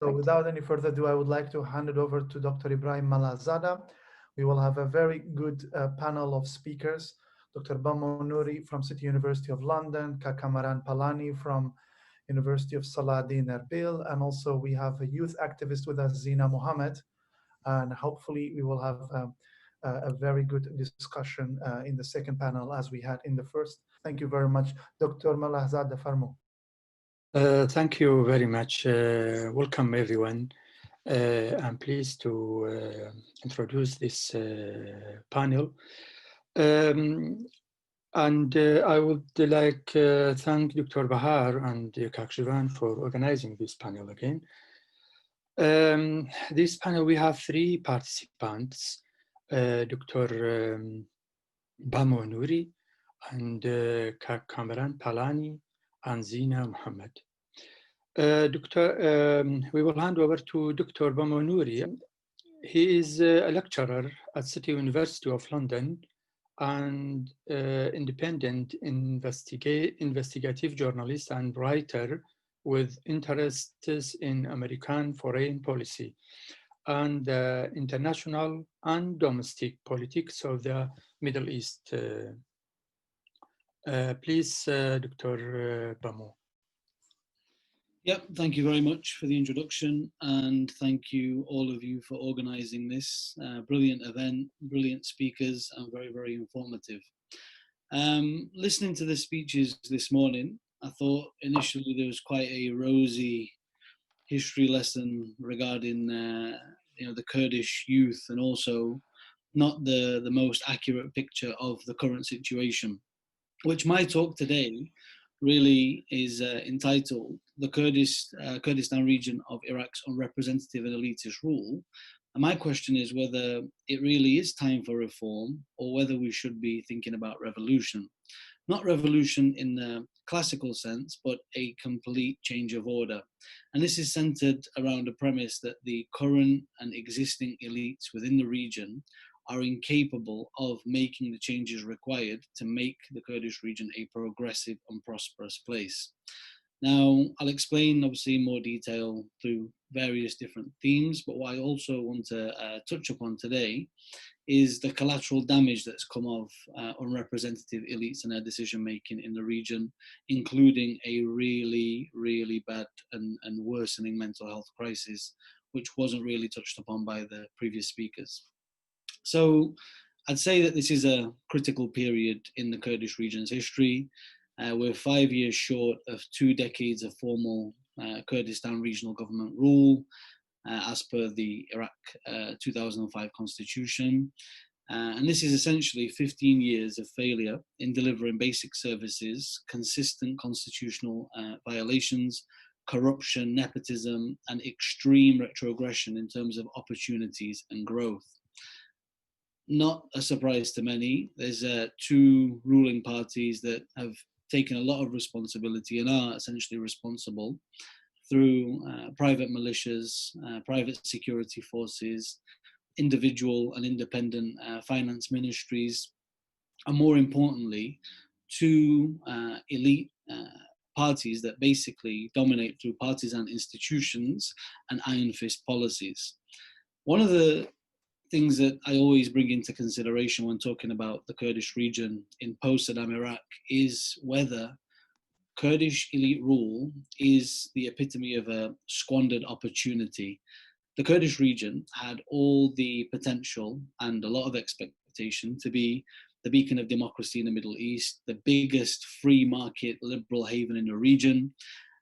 So without any further ado, I would like to hand it over to Dr. Ibrahim Malazada. We will have a very good panel of speakers. Dr. Bamo Nouri from City University of London, Kamaran Palani from University of Saladin Erbil, and also we have a youth activist with us, Zinah Mohammed, and hopefully we will have a very good discussion in the second panel as we had in the first. Thank you very much. Dr. Malazada Farmo. Thank you very much. Welcome, everyone. I'm pleased to introduce this panel. And I would like thank Dr. Bahar and Akram for organizing this panel again. This panel, we have three participants, Dr. Bamo Nouri and Kamaran Palani and Zinah Mohammed. We will hand over to Dr. Bamo Nouri. He is a lecturer at City University of London and independent investigative journalist and writer with interests in American foreign policy and international and domestic politics of the Middle East. Please, Dr. Bamo. Yep, thank you very much for the introduction, and thank you all of you for organizing this brilliant event, brilliant speakers, and very, very informative. Listening to the speeches this morning, I thought initially there was quite a rosy history lesson regarding the Kurdish youth, and also not the most accurate picture of the current situation, which my talk today really is entitled The Kurdistan Region of Iraq's Unrepresentative and Elitist Rule. And my question is whether it really is time for reform or whether we should be thinking about revolution. Not revolution in the classical sense, but a complete change of order. And this is centered around the premise that the current and existing elites within the region are incapable of making the changes required to make the Kurdish region a progressive and prosperous place. Now, I'll explain obviously in more detail through various different themes, but what I also want to touch upon today is the collateral damage that's come of unrepresentative elites and their decision making in the region, including a really, really bad and worsening mental health crisis, which wasn't really touched upon by the previous speakers. So I'd say that this is a critical period in the Kurdish region's history. We're 5 years short of 2 decades of formal Kurdistan regional government rule, as per the Iraq 2005 constitution. And this is essentially 15 years of failure in delivering basic services, consistent constitutional violations, corruption, nepotism, and extreme retrogression in terms of opportunities and growth. Not a surprise to many, there's 2 ruling parties that have taken a lot of responsibility and are essentially responsible through private militias, private security forces, individual and independent finance ministries, and more importantly, 2 elite parties that basically dominate through partisan institutions and iron fist policies. One of the things that I always bring into consideration when talking about the Kurdish region in post-Saddam Iraq is whether Kurdish elite rule is the epitome of a squandered opportunity. The Kurdish region had all the potential and a lot of expectation to be the beacon of democracy in the Middle East, the biggest free market liberal haven in the region.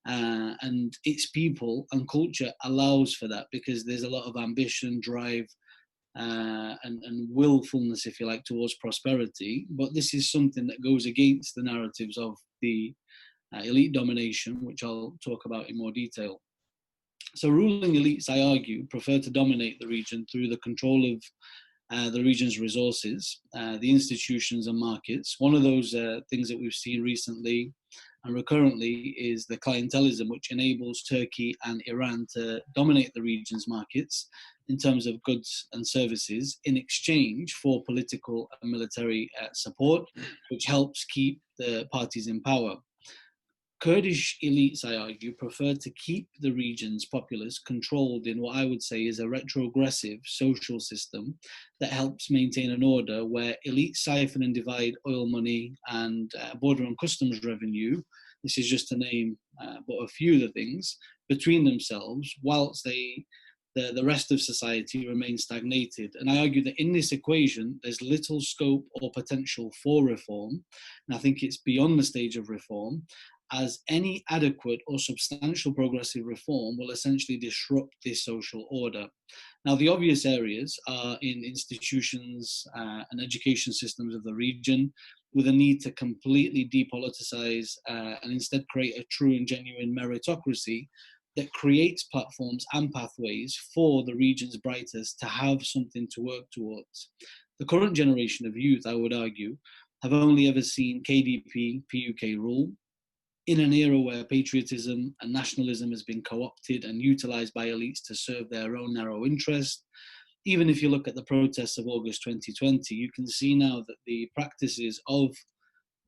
And its people and culture allows for that because there's a lot of ambition, drive, and willfulness, if you like, towards prosperity. But this is something that goes against the narratives of the elite domination, which I'll talk about in more detail. So ruling elites, I argue, prefer to dominate the region through the control of the region's resources, the institutions and markets. One of those things that we've seen recently and recurrently is the clientelism, which enables Turkey and Iran to dominate the region's markets in terms of goods and services in exchange for political and military support, which helps keep the parties in power. Kurdish elites, I argue, prefer to keep the region's populace controlled in what I would say is a retrogressive social system that helps maintain an order where elites siphon and divide oil money and border and customs revenue. This is just to name but a few of the things between themselves, whilst the rest of society remains stagnated. And I argue that in this equation, there's little scope or potential for reform. And I think it's beyond the stage of reform, as any adequate or substantial progressive reform will essentially disrupt this social order. Now, the obvious areas are in institutions and education systems of the region, with a need to completely depoliticize and instead create a true and genuine meritocracy that creates platforms and pathways for the region's brightest to have something to work towards. The current generation of youth, I would argue, have only ever seen KDP, PUK rule in an era where patriotism and nationalism has been co-opted and utilized by elites to serve their own narrow interest. Even if you look at the protests of August 2020, you can see now that the practices of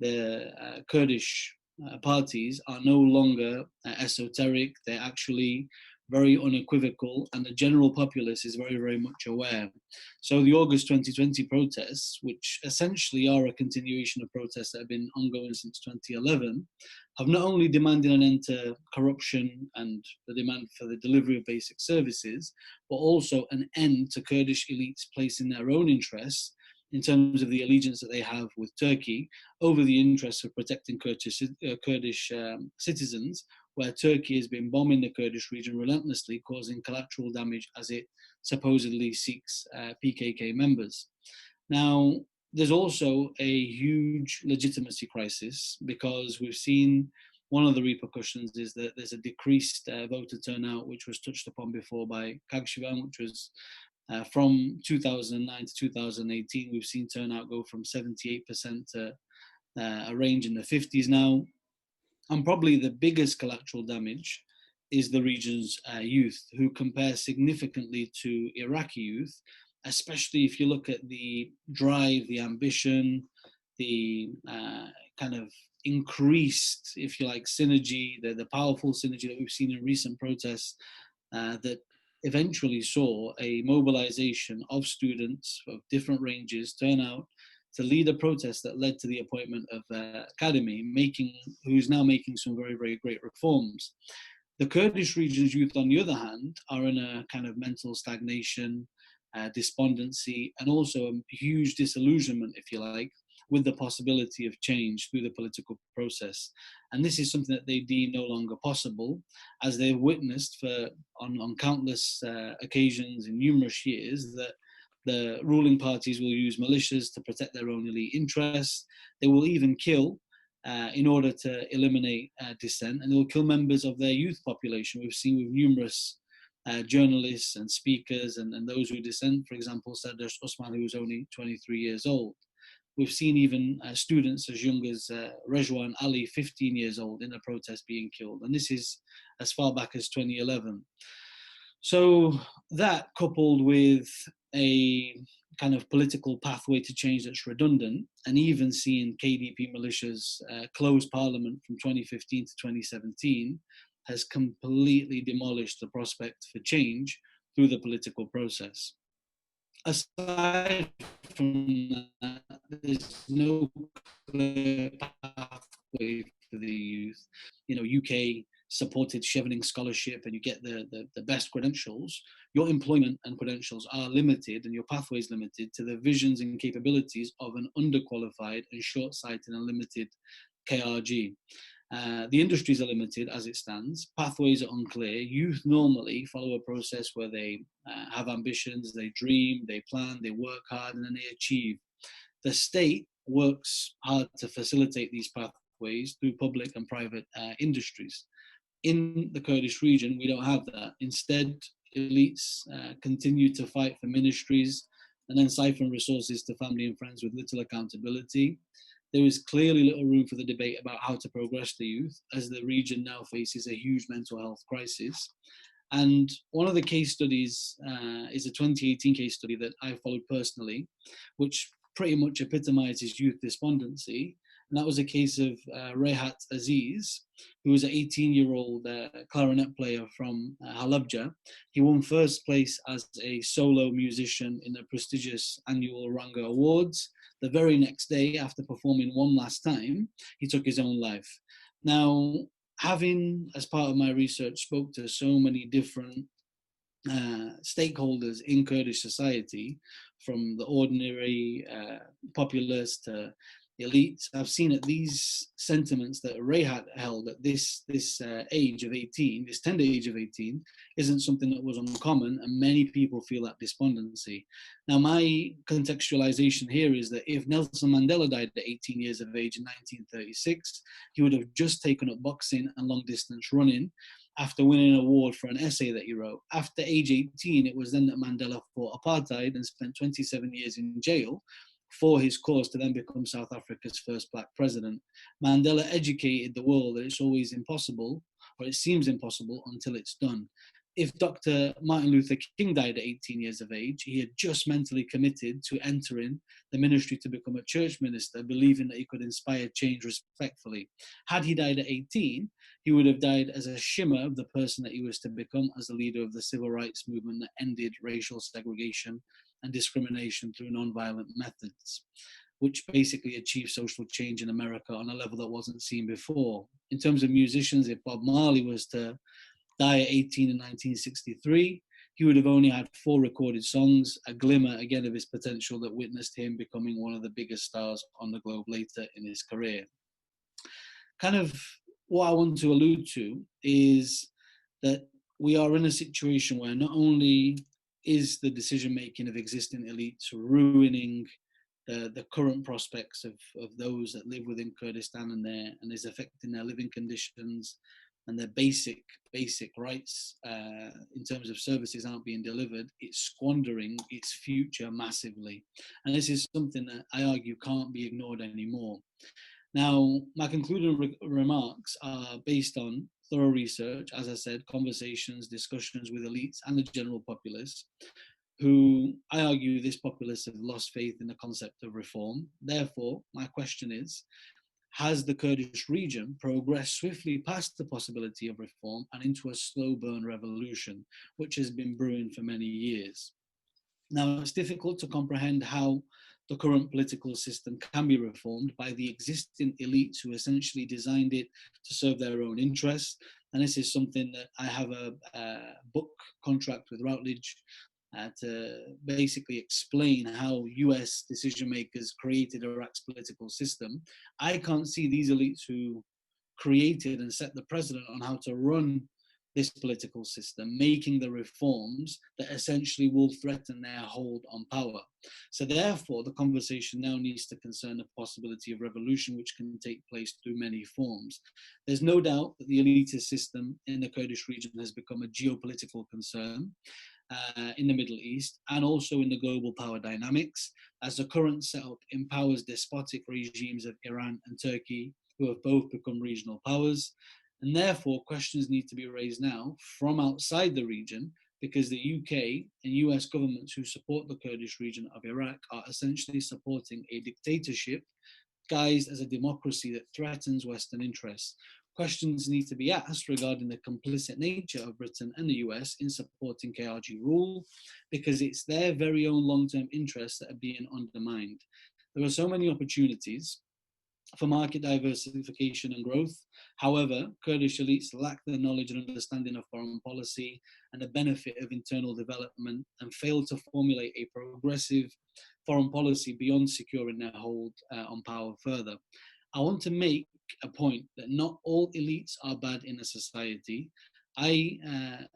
the Kurdish parties are no longer esoteric. They're actually very unequivocal, and the general populace is very, very much aware. So the August 2020 protests, which essentially are a continuation of protests that have been ongoing since 2011, have not only demanded an end to corruption and the demand for the delivery of basic services, but also an end to Kurdish elites placing their own interests in terms of the allegiance that they have with Turkey over the interests of protecting Kurdish citizens, where Turkey has been bombing the Kurdish region relentlessly, causing collateral damage as it supposedly seeks PKK members. Now, there's also a huge legitimacy crisis, because we've seen one of the repercussions is that there's a decreased voter turnout, which was touched upon before by Kagshivan, which was from 2009 to 2018, we've seen turnout go from 78% to a range in the 50s now. And probably the biggest collateral damage is the region's youth, who compare significantly to Iraqi youth, especially if you look at the drive, the ambition, the kind of increased, if you like, synergy, the powerful synergy that we've seen in recent protests that eventually saw a mobilization of students of different ranges turn out to lead a protest that led to the appointment of Academy, who's now making some very, very great reforms. The Kurdish region's youth, on the other hand, are in a kind of mental stagnation, despondency, and also a huge disillusionment, if you like, with the possibility of change through the political process. And this is something that they deem no longer possible, as they've witnessed on countless occasions in numerous years that the ruling parties will use militias to protect their own elite interests. They will even kill in order to eliminate dissent, and they will kill members of their youth population. We've seen with numerous journalists and speakers and those who dissent, for example, Sardar Osman, who was only 23 years old. We've seen even students as young as Rejwan Ali, 15 years old, in a protest being killed. And this is as far back as 2011. So that, coupled with a kind of political pathway to change that's redundant, and even seeing KDP militias close parliament from 2015 to 2017, has completely demolished the prospect for change through the political process. Aside from that, there's no clear pathway for the youth. You know, UK supported Chevening scholarship and you get the best credentials. Your employment and credentials are limited, and your pathway is limited to the visions and capabilities of an underqualified and short-sighted and limited KRG. The industries are limited as it stands. Pathways are unclear. Youth normally follow a process where they have ambitions, they dream, they plan, they work hard, and then they achieve. The state works hard to facilitate these pathways through public and private industries. In the Kurdish region, we don't have that. Instead, elites continue to fight for ministries and then siphon resources to family and friends with little accountability. There is clearly little room for the debate about how to progress the youth, as the region now faces a huge mental health crisis. And one of the case studies is a 2018 case study that I followed personally, which pretty much epitomizes youth despondency. And that was a case of Rehat Aziz, who was an 18-year-old clarinet player from Halabja. He won first place as a solo musician in the prestigious annual Ranga Awards. The very next day, after performing one last time, he took his own life. Now, having, as part of my research, spoke to so many different stakeholders in Kurdish society, from the ordinary populace to the elites, I've seen that these sentiments that Rehat held at this age of 18, this tender age of 18, isn't something that was uncommon, and many people feel that despondency. Now, my contextualization here is that if Nelson Mandela died at 18 years of age in 1936, he would have just taken up boxing and long distance running after winning an award for an essay that he wrote. After age 18, it was then that Mandela fought apartheid and spent 27 years in jail for his cause to then become South Africa's first black president. Mandela educated the world that it's always impossible, or it seems impossible, until it's done. If Dr. Martin Luther King died at 18 years of age, he had just mentally committed to entering the ministry to become a church minister, believing that he could inspire change respectfully. Had he died at 18, he would have died as a shimmer of the person that he was to become as the leader of the civil rights movement that ended racial segregation and discrimination through nonviolent methods, which basically achieved social change in America on a level that wasn't seen before. In terms of musicians, if Bob Marley was to die at 18 in 1963, he would have only had 4 recorded songs, a glimmer again of his potential that witnessed him becoming one of the biggest stars on the globe later in his career. Kind of what I want to allude to is that we are in a situation where not only is the decision-making of existing elites ruining the current prospects of those that live within Kurdistan and is affecting their living conditions, and their basic rights in terms of services aren't being delivered, it's squandering its future massively. And this is something that I argue can't be ignored anymore. Now, my concluding remarks are based on thorough research, as I said, conversations, discussions with elites and the general populace, who I argue this populace have lost faith in the concept of reform. Therefore, my question is, has the Kurdish region progressed swiftly past the possibility of reform and into a slow burn revolution, which has been brewing for many years? Now, it's difficult to comprehend how the current political system can be reformed by the existing elites who essentially designed it to serve their own interests. And this is something that I have a book contract with Routledge to basically explain how US decision makers created Iraq's political system. I can't see these elites who created and set the precedent on how to run this political system making the reforms that essentially will threaten their hold on power. So therefore, the conversation now needs to concern the possibility of revolution, which can take place through many forms. There's no doubt that the elitist system in the Kurdish region has become a geopolitical concern in the Middle East and also in the global power dynamics, as the current setup empowers despotic regimes of Iran and Turkey, who have both become regional powers. And therefore, questions need to be raised now from outside the region, because the UK and US governments who support the Kurdish region of Iraq are essentially supporting a dictatorship guised as a democracy that threatens Western interests. Questions need to be asked regarding the complicit nature of Britain and the US in supporting KRG rule, because it's their very own long-term interests that are being undermined. There are so many opportunities for market diversification and growth. However, Kurdish elites lack the knowledge and understanding of foreign policy and the benefit of internal development, and fail to formulate a progressive foreign policy beyond securing their hold on power further. I want to make a point that not all elites are bad in a society. I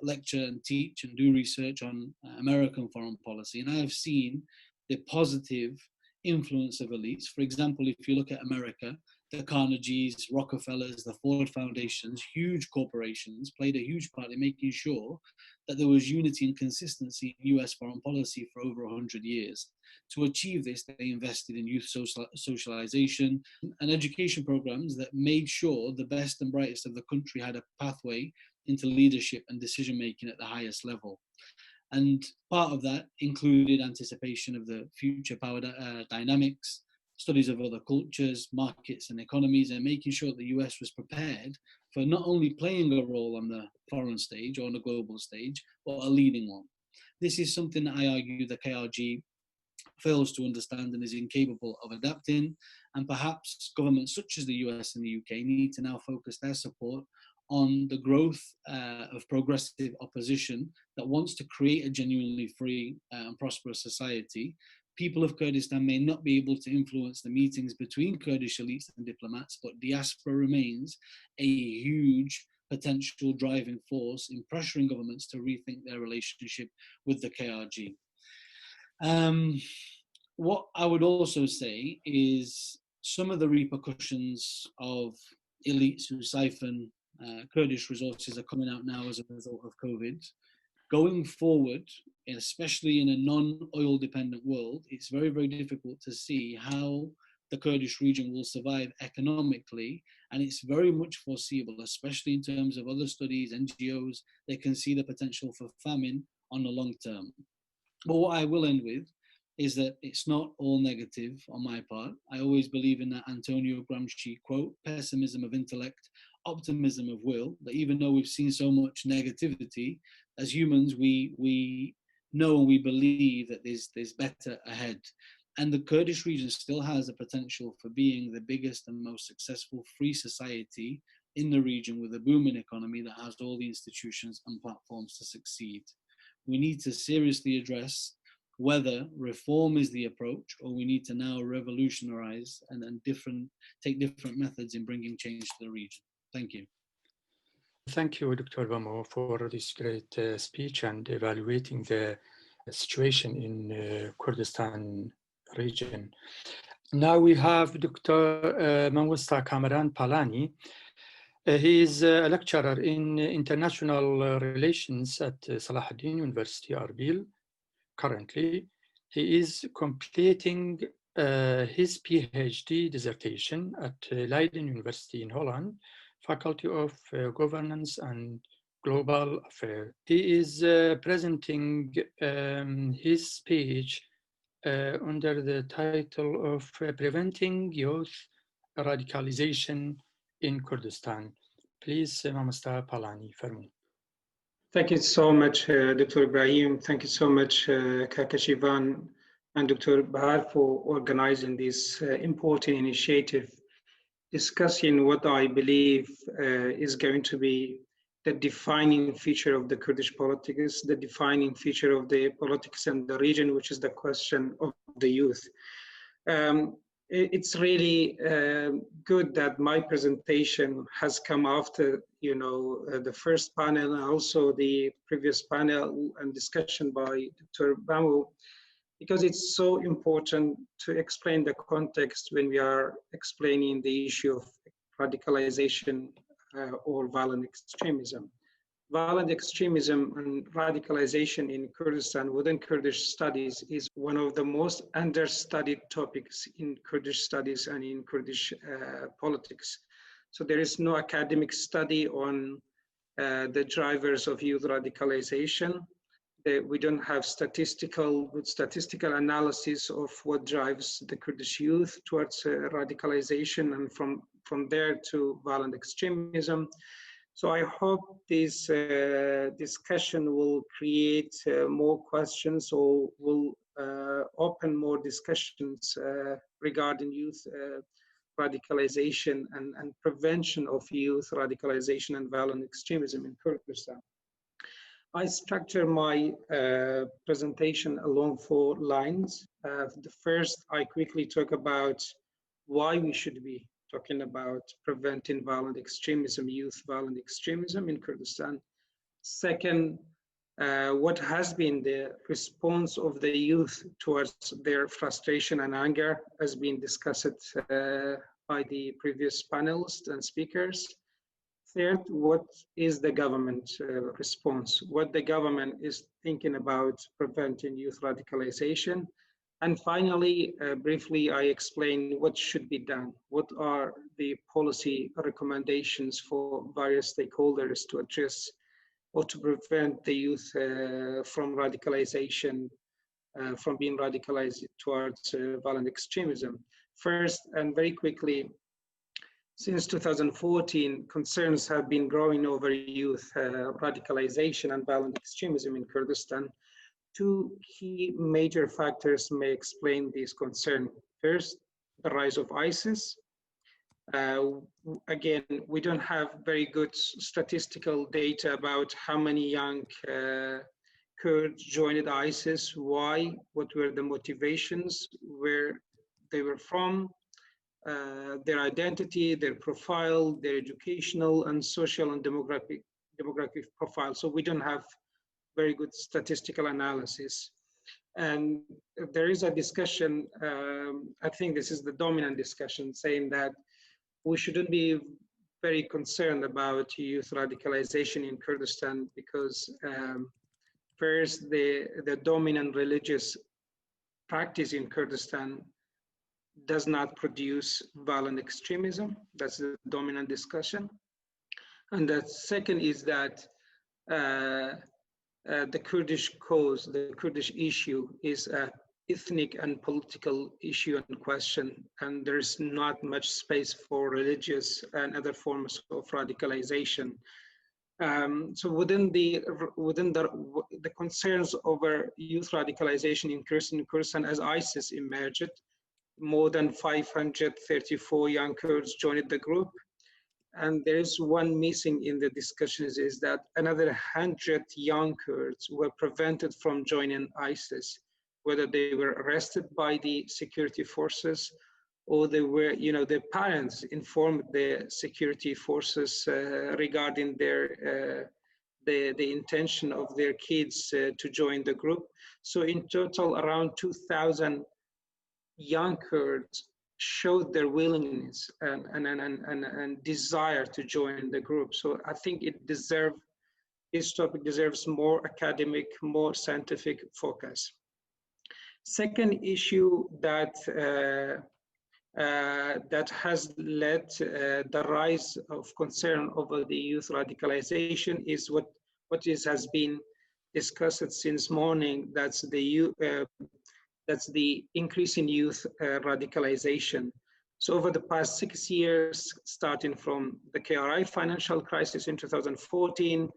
lecture and teach and do research on American foreign policy, and I have seen the positive influence of elites. For example, if you look at America, the Carnegies, Rockefellers, the Ford Foundations, huge corporations played a huge part in making sure that there was unity and consistency in US foreign policy for over 100 years. To achieve this, they invested in youth socialization and education programs that made sure the best and brightest of the country had a pathway into leadership and decision-making at the highest level. And part of that included anticipation of the future power dynamics, studies of other cultures, markets and economies, and making sure the US was prepared for not only playing a role on the foreign stage or on the global stage, but a leading one. This is something that I argue the KRG fails to understand and is incapable of adapting, and perhaps governments such as the US and the UK need to now focus their support on the growth of progressive opposition that wants to create a genuinely free and prosperous society. People of Kurdistan may not be able to influence the meetings between Kurdish elites and diplomats, but diaspora remains a huge potential driving force in pressuring governments to rethink their relationship with the KRG. What I would also say is some of the repercussions of elites who siphon Kurdish resources are coming out now as a result of COVID. Going forward, especially in a non-oil dependent world, it's very, very difficult to see how the Kurdish region will survive economically, and it's very much foreseeable, especially in terms of other studies, NGOs, they can see the potential for famine on the long term. But what I will end with is that it's not all negative on my part. I always believe in that Antonio Gramsci quote, pessimism of intellect, optimism of will, that even though we've seen so much negativity, as humans, we know and we believe that there's better ahead. And the Kurdish region still has the potential for being the biggest and most successful free society in the region with a booming economy that has all the institutions and platforms to succeed. We need to seriously address whether reform is the approach or we need to now revolutionize and take different methods in bringing change to the region. Thank you. Thank you, Dr. Bamo, for this great speech and evaluating the situation in Kurdistan region. Now we have Dr. Kamaran Palani. He is a lecturer in international relations at Salahuddin University, Erbil. Currently, he is completing his PhD dissertation at Leiden University in Holland, Faculty of Governance and Global Affairs. He is presenting his speech under the title of Preventing Youth Radicalization in Kurdistan. Please, Mr. Palani, Farmoon. Thank you so much, Dr. Ibrahim. Thank you so much, Kakashivan and Dr. Bahar for organizing this important initiative, discussing what I believe is going to be the defining feature of the Kurdish politics, the defining feature of the politics in the region, which is the question of the youth. It's really good that my presentation has come after, the first panel and also the previous panel and discussion by Dr. Bamo, because it's so important to explain the context when we are explaining the issue of radicalization or violent extremism. Violent extremism and radicalization in Kurdistan within Kurdish studies is one of the most understudied topics in Kurdish studies and in Kurdish politics. So there is no academic study on the drivers of youth radicalization. We don't have good statistical analysis of what drives the Kurdish youth towards radicalization and from there to violent extremism. So I hope this discussion will create more questions or will open more discussions regarding youth radicalization and prevention of youth radicalization and violent extremism in Kurdistan. I structure my presentation along 4 lines. The first, I quickly talk about why we should be talking about preventing violent extremism, youth violent extremism in Kurdistan. Second, what has been the response of the youth towards their frustration and anger has been discussed by the previous panelists and speakers. Third, what is the government response? What the government is thinking about preventing youth radicalization? And finally, briefly, I explain what should be done. What are the policy recommendations for various stakeholders to address or to prevent the youth from radicalization, from being radicalized towards violent extremism? First, and very quickly, since 2014, concerns have been growing over youth radicalization and violent extremism in Kurdistan. Two key major factors may explain this concern. First, the rise of ISIS. Again, we don't have very good statistical data about how many young Kurds joined ISIS, why, what were the motivations, where they were from, their identity, their profile, their educational and social and demographic profile. So we don't have very good statistical analysis. And there is a discussion, I think this is the dominant discussion, saying that we shouldn't be very concerned about youth radicalization in Kurdistan because first, the dominant religious practice in Kurdistan does not produce violent extremism. That's the dominant discussion. And the second is that the Kurdish cause, the Kurdish issue is an ethnic and political issue and question, and there's not much space for religious and other forms of radicalization. So within the concerns over youth radicalization in Kurdistan as ISIS emerged, more than 534 young Kurds joined the group. And there is one missing in the discussions is that another 100 young Kurds were prevented from joining ISIS, whether they were arrested by the security forces or they were, their parents informed the security forces regarding the intention of their kids to join the group. So in total, around 2,000 young Kurds showed their willingness and desire to join the group. So I think this topic deserves more academic, more scientific focus. Second issue that has led the rise of concern over the youth radicalization is what has been discussed since morning. That's the increase in youth radicalization. So over the past 6 years, starting from the KRI financial crisis in 2014,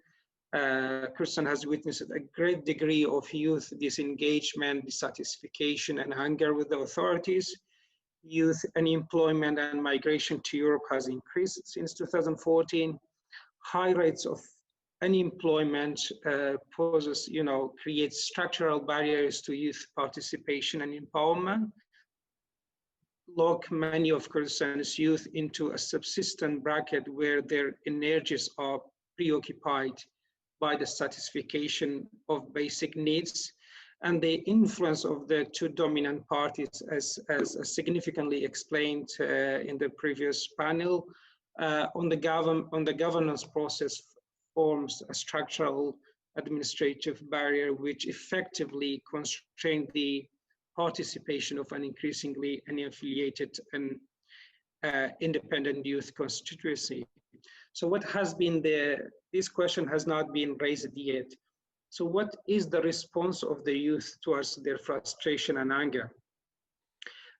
Kurdistan has witnessed a great degree of youth disengagement, dissatisfaction, and anger with the authorities. Youth unemployment and migration to Europe has increased since 2014. High rates of unemployment creates structural barriers to youth participation and empowerment, lock many of Kurdistan's youth into a subsistent bracket where their energies are preoccupied by the satisfaction of basic needs, and the influence of the two dominant parties, as significantly explained in the previous panel, on the governance process forms a structural administrative barrier which effectively constrains the participation of an increasingly unaffiliated and independent youth constituency. So what has been this question has not been raised yet. So what is the response of the youth towards their frustration and anger?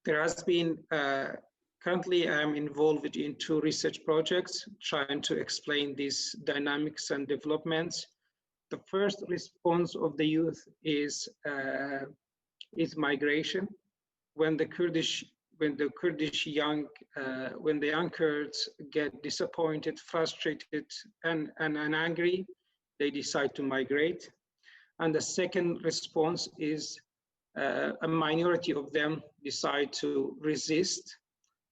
There has been, currently I'm involved in 2 research projects trying to explain these dynamics and developments. The first response of the youth is migration. When the young Kurds get disappointed, frustrated, and angry, they decide to migrate. And the second response is a minority of them decide to resist,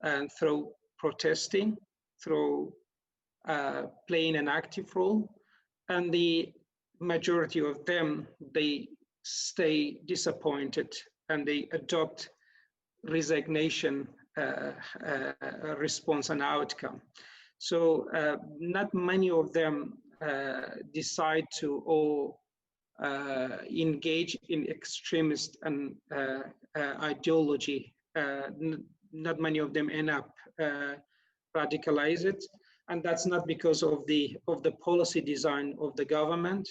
and through protesting, through playing an active role, and the majority of them, they stay disappointed and they adopt resignation response and outcome. So not many of them decide to engage in extremist and ideology. Not many of them end up radicalized, and that's not because of the policy design of the government.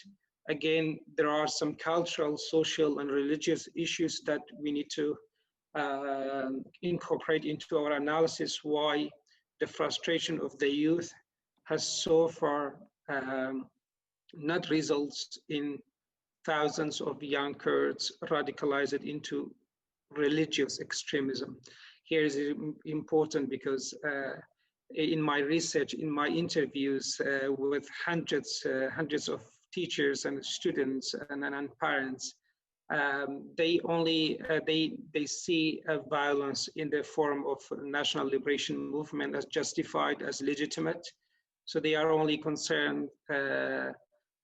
Again, there are some cultural, social, and religious issues that we need to incorporate into our analysis why the frustration of the youth has so far not results in thousands of young Kurds radicalized into religious extremism. Here is important because in my research, in my interviews with hundreds of teachers and students and parents, they only they see violence in the form of national liberation movement as justified, as legitimate. So they are only concerned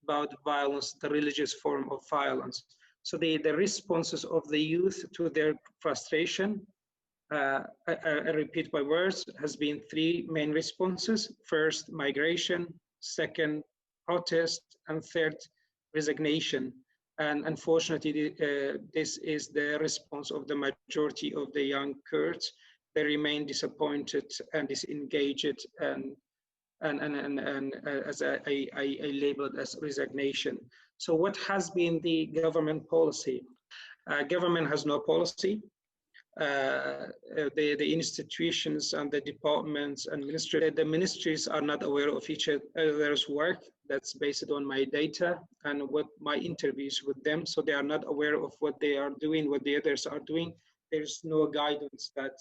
about violence, the religious form of violence. So the responses of the youth to their frustration, I repeat my words, has been three main responses. First, migration. Second, protest. And third, resignation. And unfortunately, this is the response of the majority of the young Kurds. They remain disappointed and disengaged, and as I labeled as resignation. So what has been the government policy? Government has no policy. The institutions and the departments and the ministries are not aware of each other's work. That's based on my data and what my interviews with them. So they are not aware of what they are doing, what the others are doing. There's no guidance that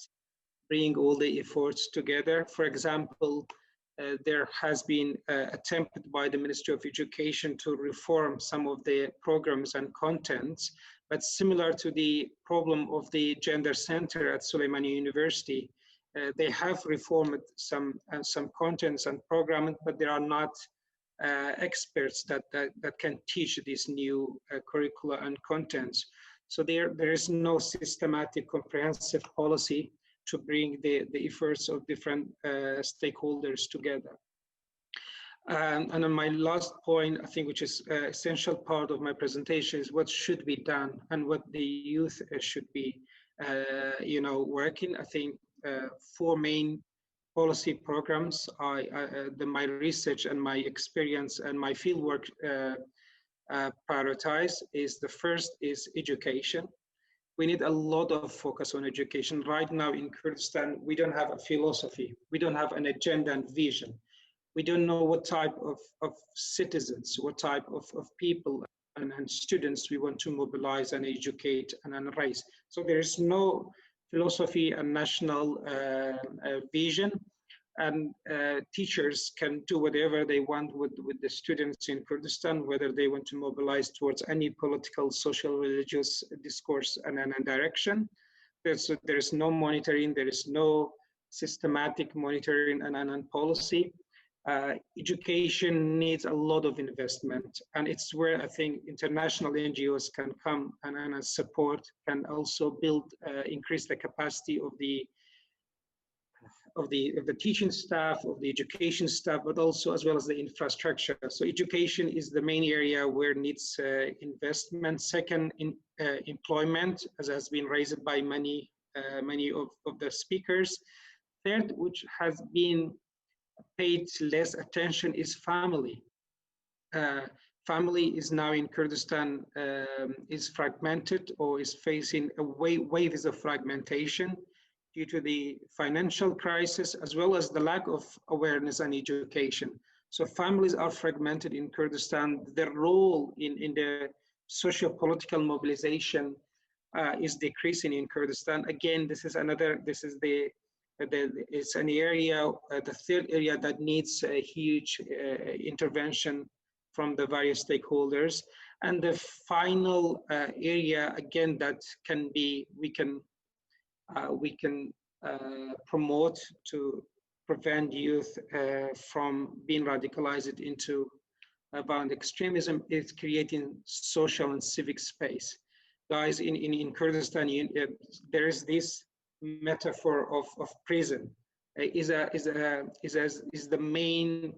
bring all the efforts together. For example, there has been attempted by the Ministry of Education to reform some of the programs and contents, but similar to the problem of the gender center at Soleimani University, they have reformed some contents and programs, but there are not experts that can teach these new curricula and contents. So there is no systematic, comprehensive policy to bring the efforts of different stakeholders together. And on my last point, I think, which is an essential part of my presentation, is what should be done and what the youth should be, working. I think four main policy programs my research and my experience and my fieldwork prioritize. Is the first is education. We need a lot of focus on education. Right now in Kurdistan, we don't have a philosophy. We don't have an agenda and vision. We don't know what type of citizens, what type of people and students we want to mobilize and educate and raise. So there is no philosophy and national vision. And teachers can do whatever they want with the students in Kurdistan, whether they want to mobilize towards any political, social, religious discourse and direction. There is no monitoring, there is no systematic monitoring and policy. Education needs a lot of investment, and it's where I think international NGOs can come and support, can also build, increase the capacity of the teaching staff, of the education staff, but also as well as the infrastructure. So education is the main area where needs investment. Second, employment, as has been raised by many of the speakers. Third, which has been paid less attention, is family. Family is now in Kurdistan is fragmented or is facing a waves of fragmentation due to the financial crisis, as well as the lack of awareness and education. So families are fragmented in Kurdistan. Their role in the socio-political mobilization is decreasing in Kurdistan. Again, it's an area, the third area that needs a huge intervention from the various stakeholders. And the final area, again, that we can promote to prevent youth from being radicalized into violent extremism, is creating social and civic space. Guys, in Kurdistan, there is this metaphor of prison. Is the main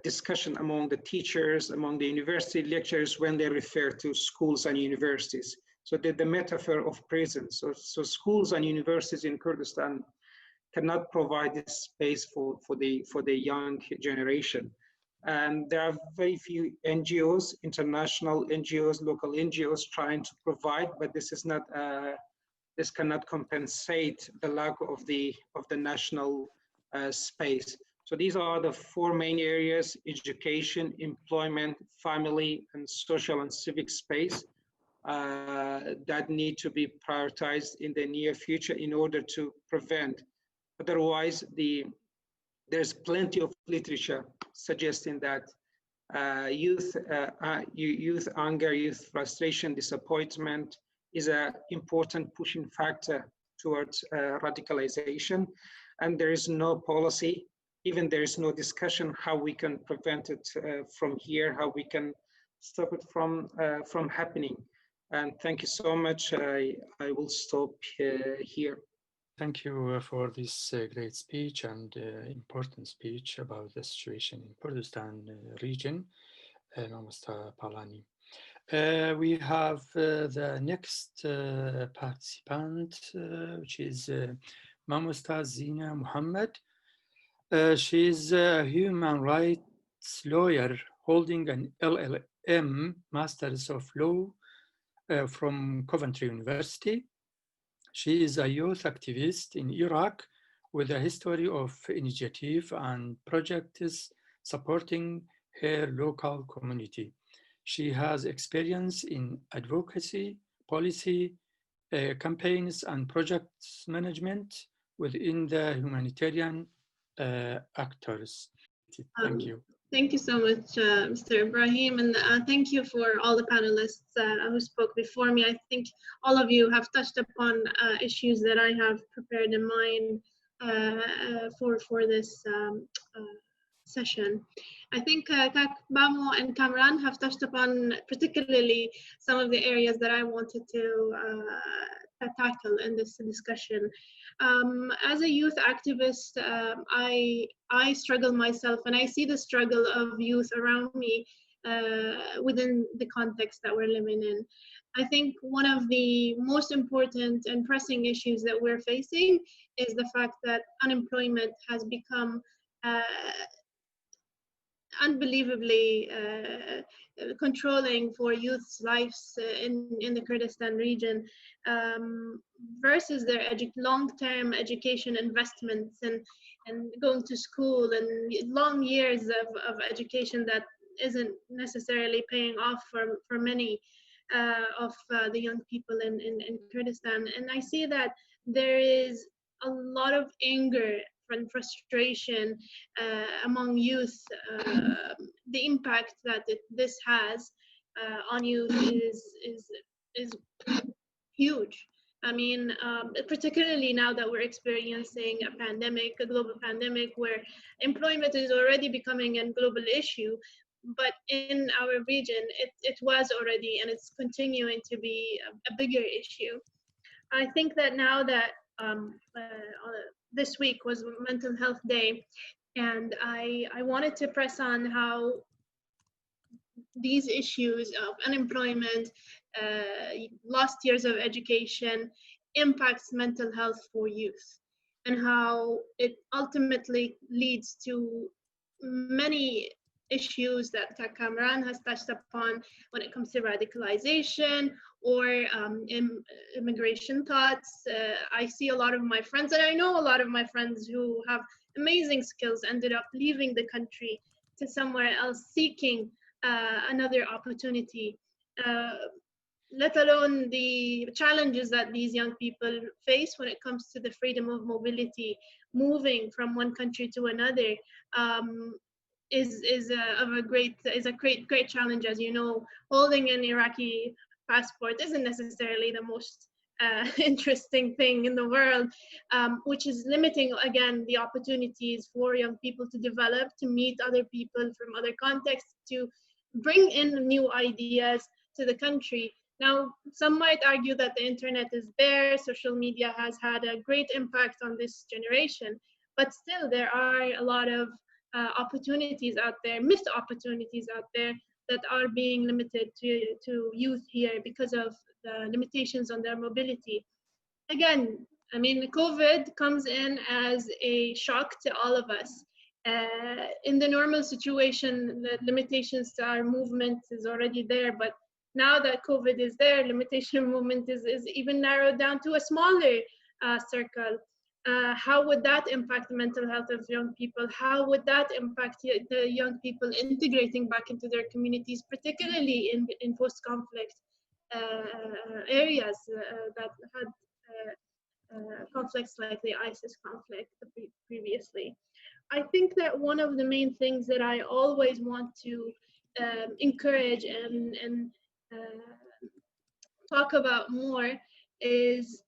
discussion among the teachers, among the university lecturers when they refer to schools and universities. So the metaphor of prison. So schools and universities in Kurdistan cannot provide this space for the young generation. And there are very few NGOs, international NGOs, local NGOs trying to provide, but this is not this cannot compensate the lack of the national space. So these are the four main areas: education, employment, family, and social and civic space that need to be prioritized in the near future in order to prevent. Otherwise, there's plenty of literature suggesting that youth anger, youth frustration, disappointment is an important pushing factor towards radicalization. And there is no policy, even there is no discussion how we can prevent it from here, how we can stop it from happening. And thank you so much. I will stop here. Thank you for this great speech and important speech about the situation in Kurdistan region, Mr. Palani. We have the next participant, which is Mr. Zinah Muhammad. She is a human rights lawyer holding an LLM, Masters of Law, from Coventry University. She is a youth activist in Iraq with a history of initiative and projects supporting her local community. She has experience in advocacy, policy, campaigns, and project management within the humanitarian actors. Thank you. Thank you so much, Mr. Ibrahim, and thank you for all the panelists who spoke before me. I think all of you have touched upon issues that I have prepared in mind for this session. I think Bamo and Kamaran have touched upon particularly some of the areas that I wanted to tackle in this discussion. As a youth activist, I struggle myself, and I see the struggle of youth around me within the context that we're living in. I think one of the most important and pressing issues that we're facing is the fact that unemployment has become unbelievably controlling for youth's lives in the Kurdistan region versus their long-term education investments and going to school and long years of education that isn't necessarily paying off for many of the young people in Kurdistan. And I see that there is a lot of anger and frustration among youth. The impact that this has on youth is huge. I mean, particularly now that we're experiencing a pandemic, a global pandemic, where employment is already becoming a global issue, but in our region, it was already, and it's continuing to be a bigger issue. I think that now that this week was Mental Health Day, and I wanted to press on how these issues of unemployment, lost years of education impacts mental health for youth, and how it ultimately leads to many issues that Kamaran has touched upon when it comes to radicalization or immigration thoughts. I see a lot of my friends, and I know a lot of my friends who have amazing skills ended up leaving the country to somewhere else seeking another opportunity, let alone the challenges that these young people face when it comes to the freedom of mobility. Moving from one country to another is a great challenge. As you know, holding an Iraqi passport isn't necessarily the most interesting thing in the world, which is limiting again the opportunities for young people to develop, to meet other people from other contexts, to bring in new ideas to the country. Now, some might argue that the internet is there, social media has had a great impact on this generation, but still there are a lot of opportunities out there, missed opportunities out there that are being limited to youth here because of the limitations on their mobility. Again, I mean, COVID comes in as a shock to all of us. In the normal situation, the limitations to our movement is already there, but Now that COVID is there, limitation movement is even narrowed down to a smaller circle. How would that impact the mental health of young people? How would that impact the young people integrating back into their communities, particularly in post-conflict areas that had conflicts like the ISIS conflict previously? I think that one of the main things that I always want to encourage and talk about more is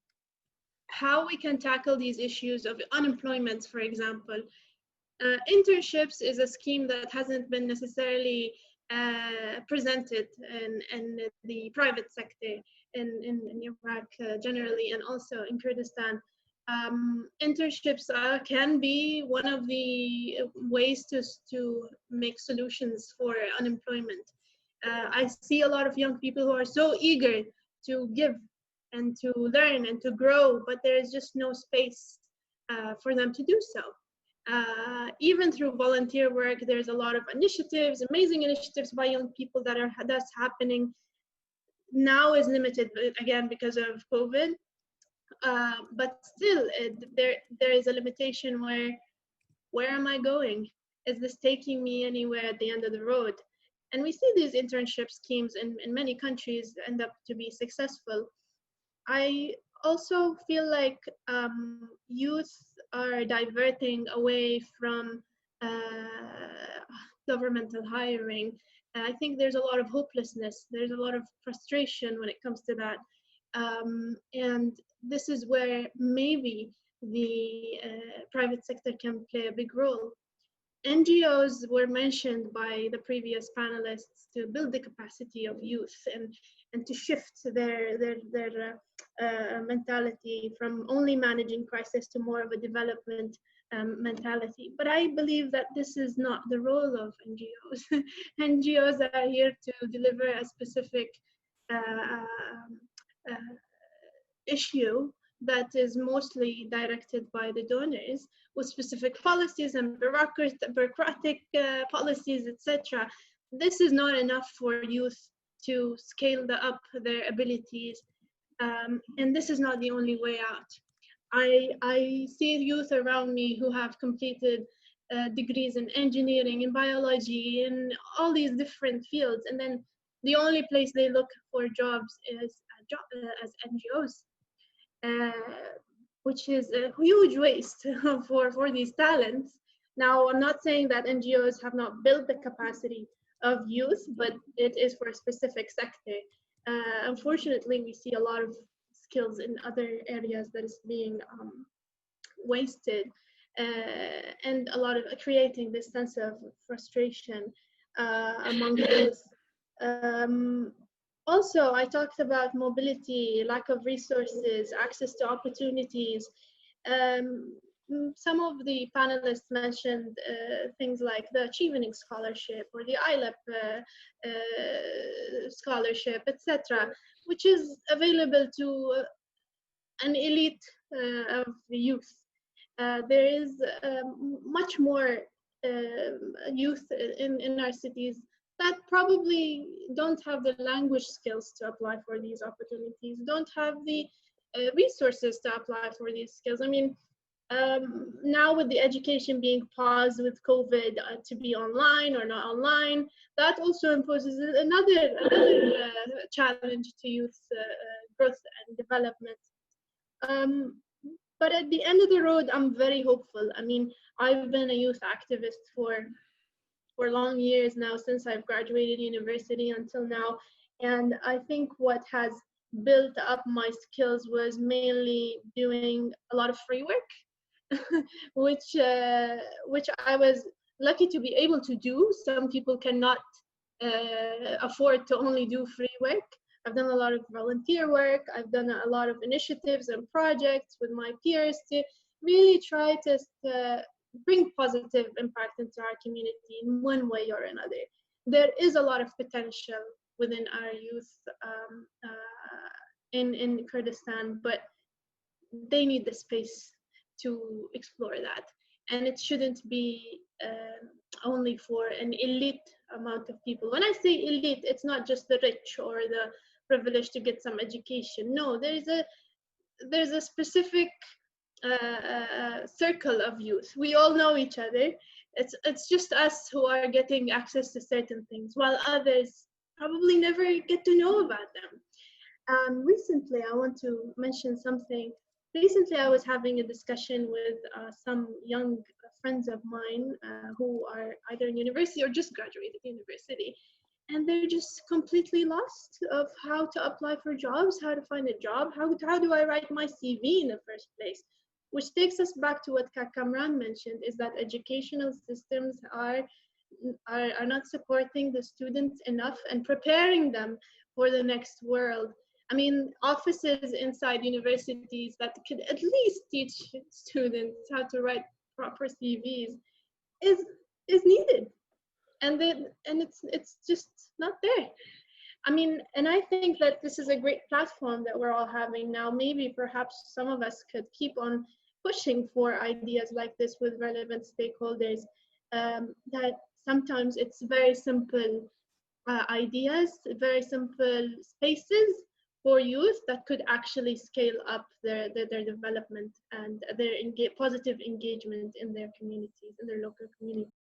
how we can tackle these issues of unemployment, for example. Internships is a scheme that hasn't been necessarily presented in the private sector in Iraq generally, and also in Kurdistan. Internships can be one of the ways to make solutions for unemployment. I see a lot of young people who are so eager to give and to learn and to grow, but there is just no space for them to do so. Even through volunteer work, there's a lot of initiatives, amazing initiatives by young people that's happening. Now is limited again because of COVID, but still there is a limitation where am I going? Is this taking me anywhere at the end of the road? And we see these internship schemes in many countries end up to be successful. I also feel like youth are diverting away from governmental hiring. I think there's a lot of hopelessness. There's a lot of frustration when it comes to that. And this is where maybe the private sector can play a big role. NGOs were mentioned by the previous panelists to build the capacity of youth and to shift their mentality from only managing crisis to more of a development mentality. But I believe that this is not the role of NGOs. NGOs are here to deliver a specific issue that is mostly directed by the donors with specific policies and bureaucratic policies, etc. This is not enough for youth to scale up their abilities, and this is not the only way out. I see youth around me who have completed degrees in engineering, in biology, in all these different fields, and then the only place they look for jobs is as NGOs. Which is a huge waste for these talents. Now, I'm not saying that NGOs have not built the capacity of youth, but it is for a specific sector. Unfortunately, we see a lot of skills in other areas that is being wasted, and a lot of creating this sense of frustration among youth. Also, I talked about mobility, lack of resources, access to opportunities. Some of the panelists mentioned things like the Achieving Scholarship or the ILEP scholarship, etc., which is available to an elite of the youth. There is much more youth in our cities that probably don't have the language skills to apply for these opportunities, don't have the resources to apply for these skills. I mean, now with the education being paused with COVID to be online or not online, that also imposes another challenge to youth growth and development. But at the end of the road, I'm very hopeful. I mean, I've been a youth activist for long years now, since I've graduated university until now. And I think what has built up my skills was mainly doing a lot of free work, which I was lucky to be able to do. Some people cannot afford to only do free work. I've done a lot of volunteer work. I've done a lot of initiatives and projects with my peers to really try to bring positive impact into our community in one way or another. There is a lot of potential within our youth in Kurdistan, but they need the space to explore that. And it shouldn't be only for an elite amount of people. When I say elite, it's not just the rich or the privileged to get some education. No, there's a specific circle of youth. We all know each other. It's just us who are getting access to certain things, while others probably never get to know about them. Recently, I want to mention something. Recently, I was having a discussion with some young friends of mine who are either in university or just graduated university, and they're just completely lost of how to apply for jobs, how to find a job, how do I write my CV in the first place? Which takes us back to what Kamaran mentioned, is that educational systems are not supporting the students enough and preparing them for the next world. I mean, offices inside universities that could at least teach students how to write proper CVs is needed, and it's just not there. I mean, and I think that this is a great platform that we're all having now. Maybe perhaps some of us could keep on pushing for ideas like this with relevant stakeholders, that sometimes it's very simple ideas, very simple spaces for youth that could actually scale up their development and their positive engagement in their communities, in their local communities.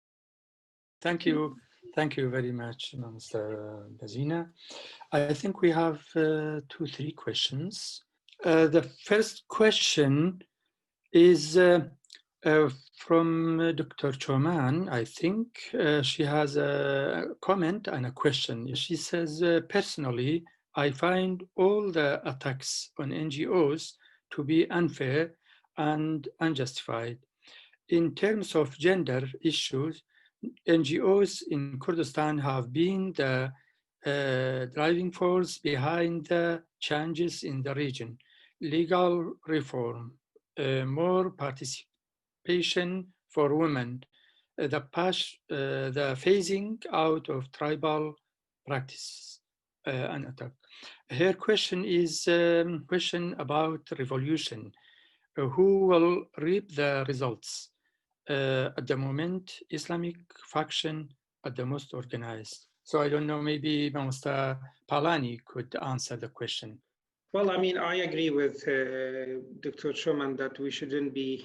Thank you. Thank you very much, Mr. Zinah. I think we have 2-3 questions. The first question is from Dr. Choman. I think she has a comment and a question. She says, personally, I find all the attacks on NGOs to be unfair and unjustified. In terms of gender issues, NGOs in Kurdistan have been the driving force behind the changes in the region. Legal reform, more participation for women, the phasing out of tribal practices and attack. Her question is question about revolution. Who will reap the results? At the moment, Islamic faction are the most organized. So I don't know, maybe Mr. Palani could answer the question. Well, I mean, I agree with Dr. Choman that we shouldn't be,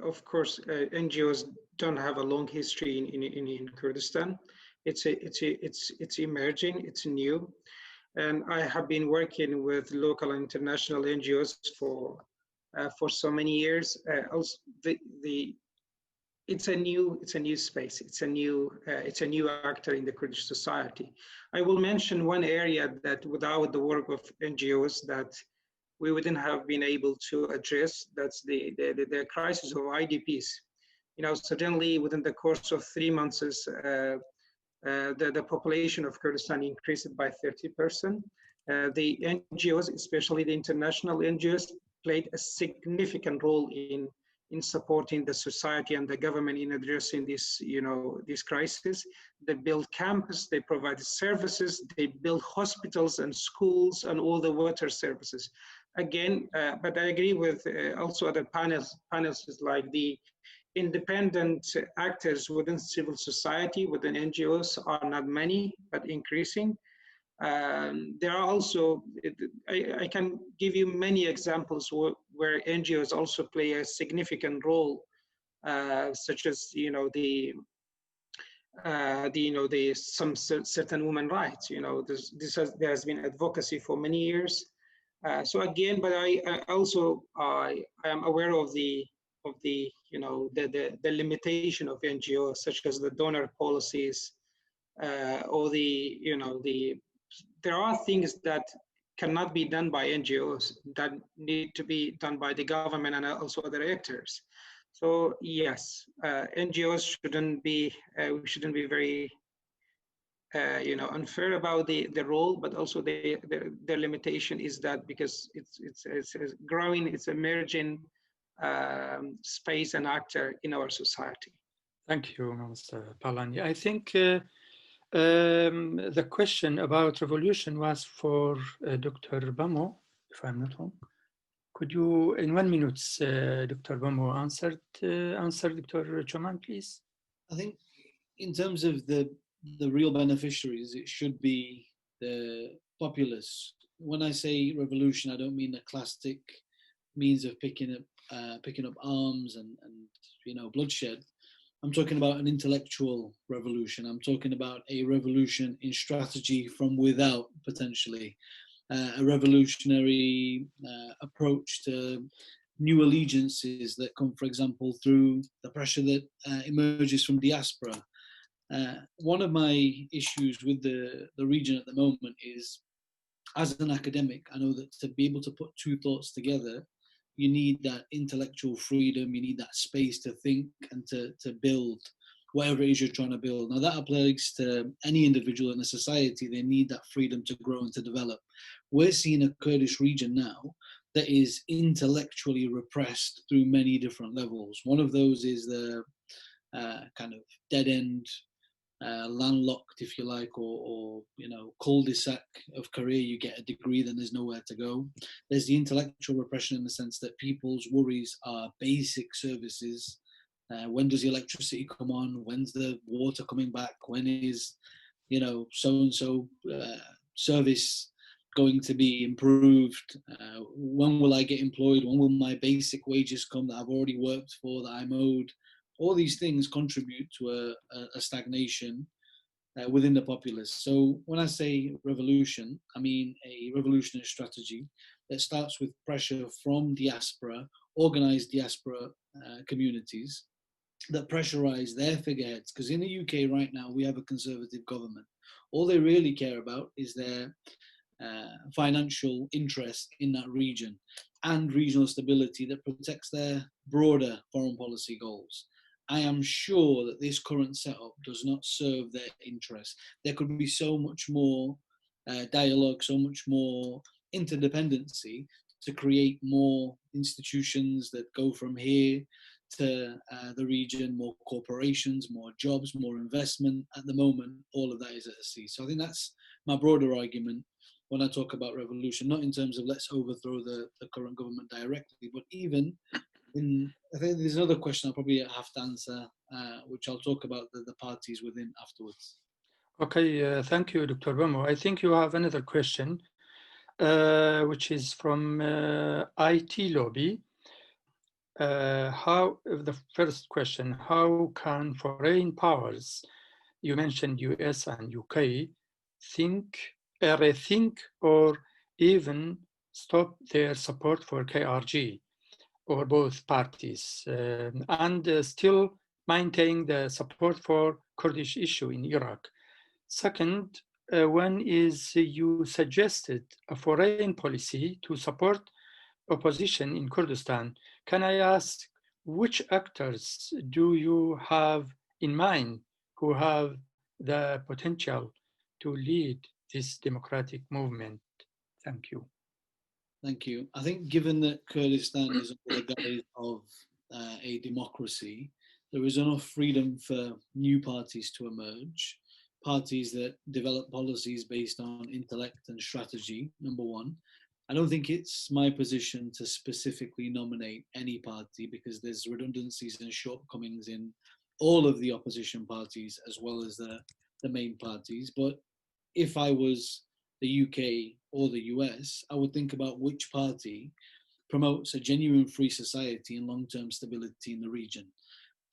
of course, NGOs don't have a long history in Kurdistan. It's emerging, it's new. And I have been working with local and international NGOs for so many years. Also, it's a new space. It's a new actor in the Kurdish society. I will mention one area that without the work of NGOs that we wouldn't have been able to address. That's the crisis of IDPs. Suddenly within the course of 3 months, the population of Kurdistan increased by 30%. The NGOs, especially the international NGOs, played a significant role in supporting the society and the government in addressing this crisis. They built campuses, they provided services, they built hospitals and schools and all the water services. Again, but I agree with also other panels like the independent actors within civil society, within NGOs are not many, but increasing. There are also, I can give you many examples where NGOs also play a significant role, such as some certain women rights. There has been advocacy for many years. So again, but I am aware of the limitation of NGOs, such as the donor policies, or there are things that cannot be done by NGOs that need to be done by the government and also other actors. So yes, NGOs shouldn't be very unfair about the role, but also their limitation is that because it's growing, it's emerging space and actor in our society. Thank you, Mr. Palani. I think the question about revolution was for Dr. Bamo, if I'm not wrong. Could you, in 1 minute, Dr. Bamo, answer Dr. Choman, please? I think in terms of the real beneficiaries, it should be the populace. When I say revolution, I don't mean the classic means of picking up arms and bloodshed. I'm talking about an intellectual revolution. I'm talking about a revolution in strategy from without, potentially. A revolutionary approach to new allegiances that come, for example, through the pressure that emerges from diaspora. One of my issues with the region at the moment is, as an academic, I know that to be able to put two thoughts together, you need that intellectual freedom, you need that space to think and to build whatever it is you're trying to build. Now that applies to any individual in a society. They need that freedom to grow and to develop. We're seeing a Kurdish region now that is intellectually repressed through many different levels. One of those is the kind of dead end, landlocked, if you like, or cul-de-sac of career. You get a degree, then there's nowhere to go. There's the intellectual repression in the sense that people's worries are basic services. When does the electricity come on? When's the water coming back? When is, so-and-so service going to be improved? When will I get employed? When will my basic wages come that I've already worked for, that I'm owed? All these things contribute to a stagnation within the populace. So when I say revolution, I mean a revolutionary strategy that starts with pressure from diaspora, organized diaspora communities that pressurize their figureheads. Because in the UK right now, we have a conservative government. All they really care about is their financial interest in that region and regional stability that protects their broader foreign policy goals. I am sure that this current setup does not serve their interests. There could be so much more dialogue, so much more interdependency to create more institutions that go from here to the region, more corporations, more jobs, more investment. At the moment, all of that is at a cease. So I think that's my broader argument when I talk about revolution, not in terms of let's overthrow the current government directly, but even I think there's another question I'll probably have to answer, which I'll talk about the parties within afterwards. Okay, thank you, Dr. Bamo. I think you have another question, which is from IT Lobby. The first question, how can foreign powers, you mentioned US and UK, rethink or even stop their support for KRG or both parties and still maintain the support for Kurdish issue in Iraq? Second, when you suggested a foreign policy to support opposition in Kurdistan, can I ask which actors do you have in mind who have the potential to lead this democratic movement? Thank you. Thank you. I think given that Kurdistan is under the guise of a democracy, there is enough freedom for new parties to emerge, parties that develop policies based on intellect and strategy, number one. I don't think it's my position to specifically nominate any party because there's redundancies and shortcomings in all of the opposition parties as well as the main parties. But if I was the UK or the US, I would think about which party promotes a genuine free society and long-term stability in the region.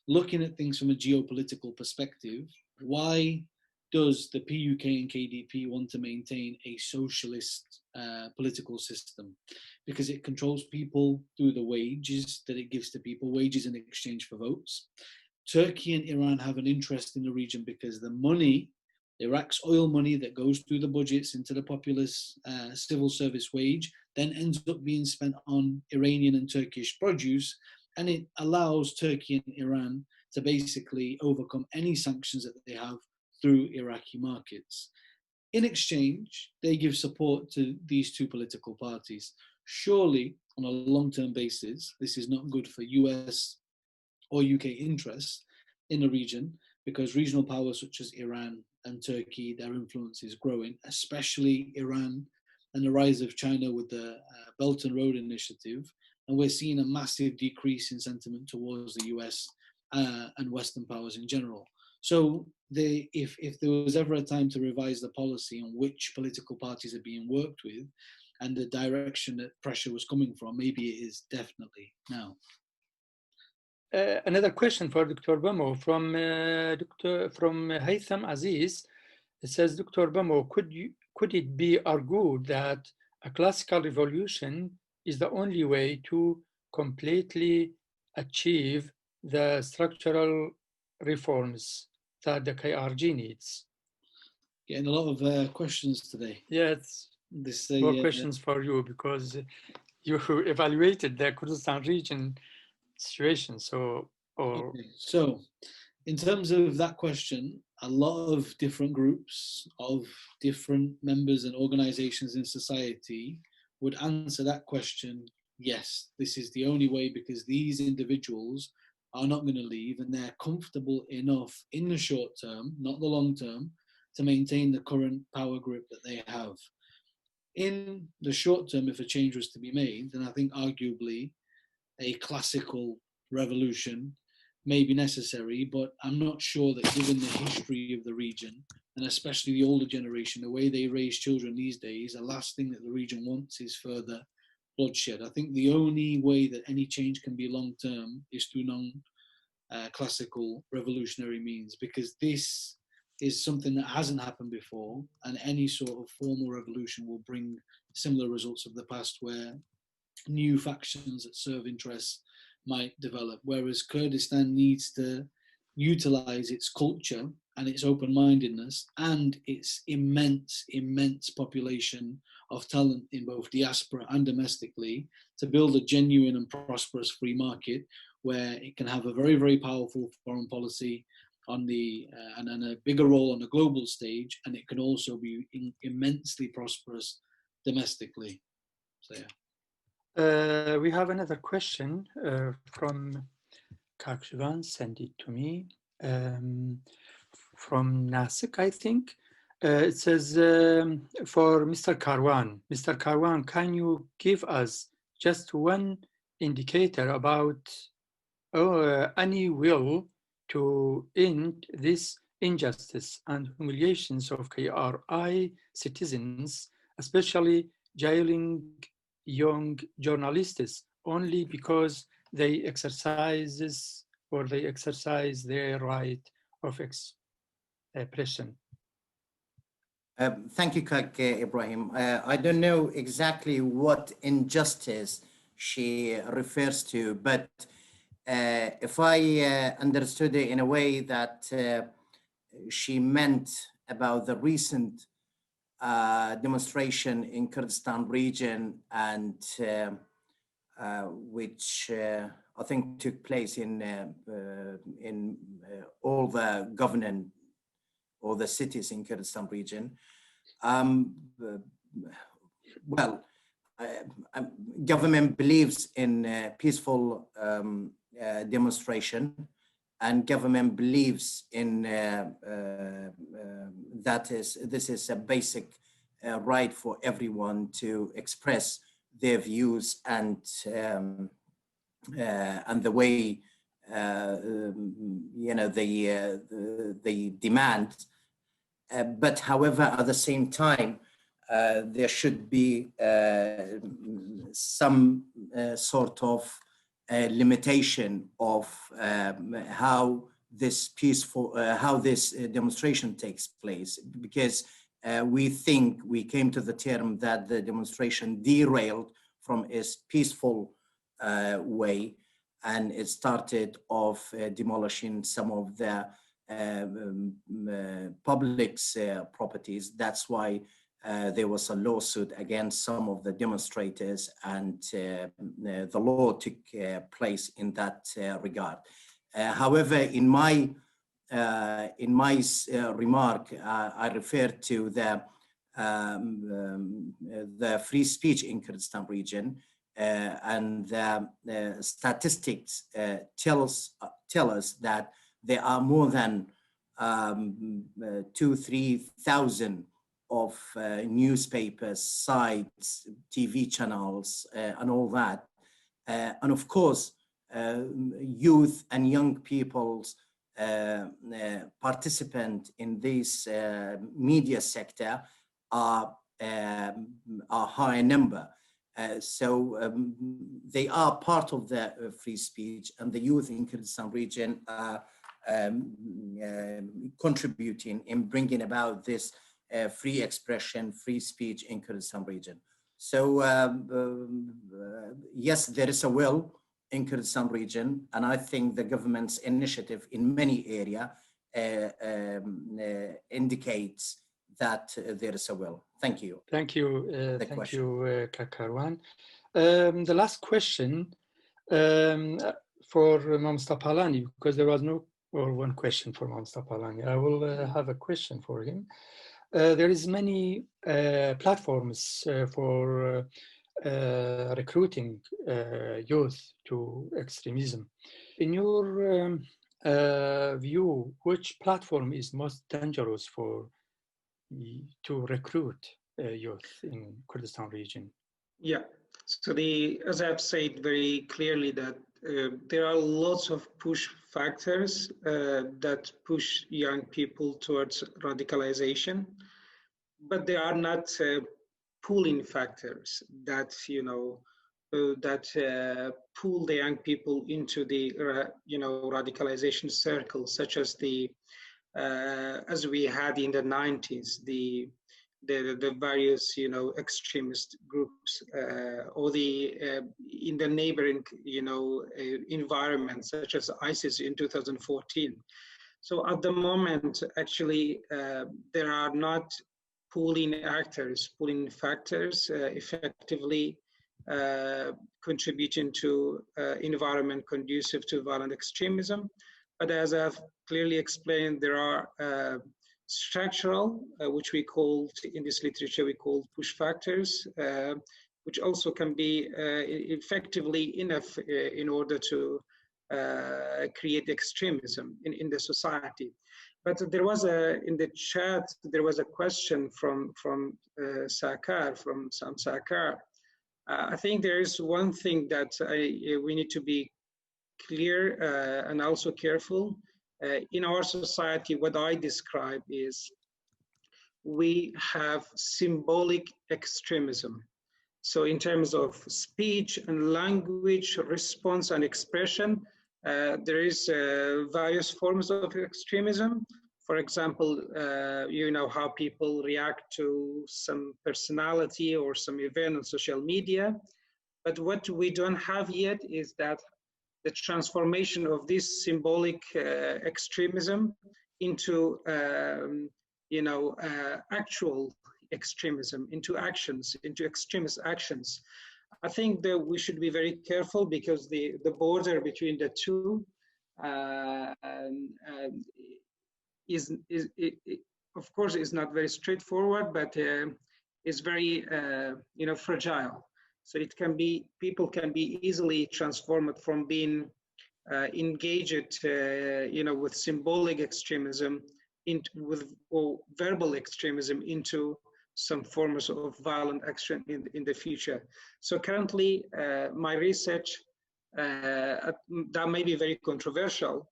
Looking at things from a geopolitical perspective, why does the PUK and KDP want to maintain a socialist political system? Because it controls people through the wages that it gives to people, wages in exchange for votes. Turkey and Iran have an interest in the region because the money, Iraq's oil money that goes through the budgets into the populace civil service wage, then ends up being spent on Iranian and Turkish produce, and it allows Turkey and Iran to basically overcome any sanctions that they have through Iraqi markets. In exchange, they give support to these two political parties. Surely, on a long-term basis, this is not good for US or UK interests in the region, because regional powers such as Iran and Turkey, their influence is growing, especially Iran and the rise of China with the Belt and Road Initiative. And we're seeing a massive decrease in sentiment towards the US and Western powers in general. So if there was ever a time to revise the policy on which political parties are being worked with and the direction that pressure was coming from, maybe it is definitely now. Another question for Dr. Bamo from Haytham Aziz. It says, Dr. Bamo, could it be argued that a classical revolution is the only way to completely achieve the structural reforms that the KRG needs? Getting a lot of questions today. Yes, more questions for you, because you evaluated the Kurdistan region situation. Okay. So in terms of that question, a lot of different groups of different members and organizations in society would answer that question, yes, this is the only way, because these individuals are not going to leave and they're comfortable enough in the short term, not the long term, to maintain the current power grip that they have. In the short term, if a change was to be made, then I think arguably a classical revolution may be necessary, but I'm not sure that given the history of the region, and especially the older generation, the way they raise children these days, the last thing that the region wants is further bloodshed. I think the only way that any change can be long-term is through non-classical revolutionary means, because this is something that hasn't happened before, and any sort of formal revolution will bring similar results of the past, where new factions that serve interests might develop, whereas Kurdistan needs to utilize its culture and its open-mindedness and its immense population of talent in both diaspora and domestically to build a genuine and prosperous free market where it can have a very powerful foreign policy on the and a bigger role on the global stage, and it can also be immensely prosperous domestically. So yeah. We have another question from Kakshivan, send it to me, from Nasik, I think. It says, for Mr. Karwan. Mr. Karwan, can you give us just one indicator about any will to end this injustice and humiliations of KRI citizens, especially jailing young journalists only because they exercise their right of expression? Thank you, Ibrahim. I don't know exactly what injustice she refers to, but if I understood it in a way that she meant about the recent demonstration in Kurdistan region, and which I think took place in all the government or the cities in Kurdistan region. Well, government believes in peaceful demonstration, and government believes in this is a basic right for everyone to express their views and the way they demand. But however, at the same time, there should be some sort of limitation of how this demonstration takes place, because we came to the term that the demonstration derailed from its peaceful way, and it started off demolishing some of the public's properties. That's why there was a lawsuit against some of the demonstrators, and the law took place in that regard. However, in my remark, I referred to the free speech in Kurdistan region, and the statistics tell us that there are more than 2,000-3,000 of newspapers, sites, TV channels, and all that. And of course, youth and young people's participant in this media sector are a high number. So they are part of the free speech, and the youth in Kurdistan region are contributing in bringing about this free expression, free speech in Kurdistan region. So yes, there is a will in Kurdistan region, and I think the government's initiative in many areas indicates that there is a will. Thank you. Thank you. Thank you, Kamaran. The last question for Mr. Palani, because there was no or one question for Mr. Palani. I will have a question for him. There is many platforms for recruiting youth to extremism. In your view, which platform is most dangerous to recruit youth in Kurdistan region? Yeah, so as I've said very clearly that there are lots of push factors that push young people towards radicalization, but they are not pulling factors that, pull the young people into the, radicalization circle, such as as we had in the 90s, the various, extremist groups, or in the neighboring, environment, such as ISIS in 2014. So at the moment, actually, there are not pulling factors effectively contributing to environment conducive to violent extremism. But as I've clearly explained, there are structural, which we call in this literature, we call push factors, which also can be effectively enough in order to create extremism in the society. But there was in the chat, there was a question from Sakar, from Sam Sakar. I think there is one thing that we need to be clear and also careful. In our society, what I describe is we have symbolic extremism. So in terms of speech and language, response and expression, there is various forms of extremism. For example, how people react to some personality or some event on social media. But what we don't have yet is that the transformation of this symbolic extremism into, actual extremism, into actions, into extremist actions. I think that we should be very careful because the border between the two of course, is not very straightforward, but is very, fragile. So it can be, people can be easily transformed from being engaged, with symbolic extremism or verbal extremism into some forms of violent action in the future. So currently, my research, that may be very controversial,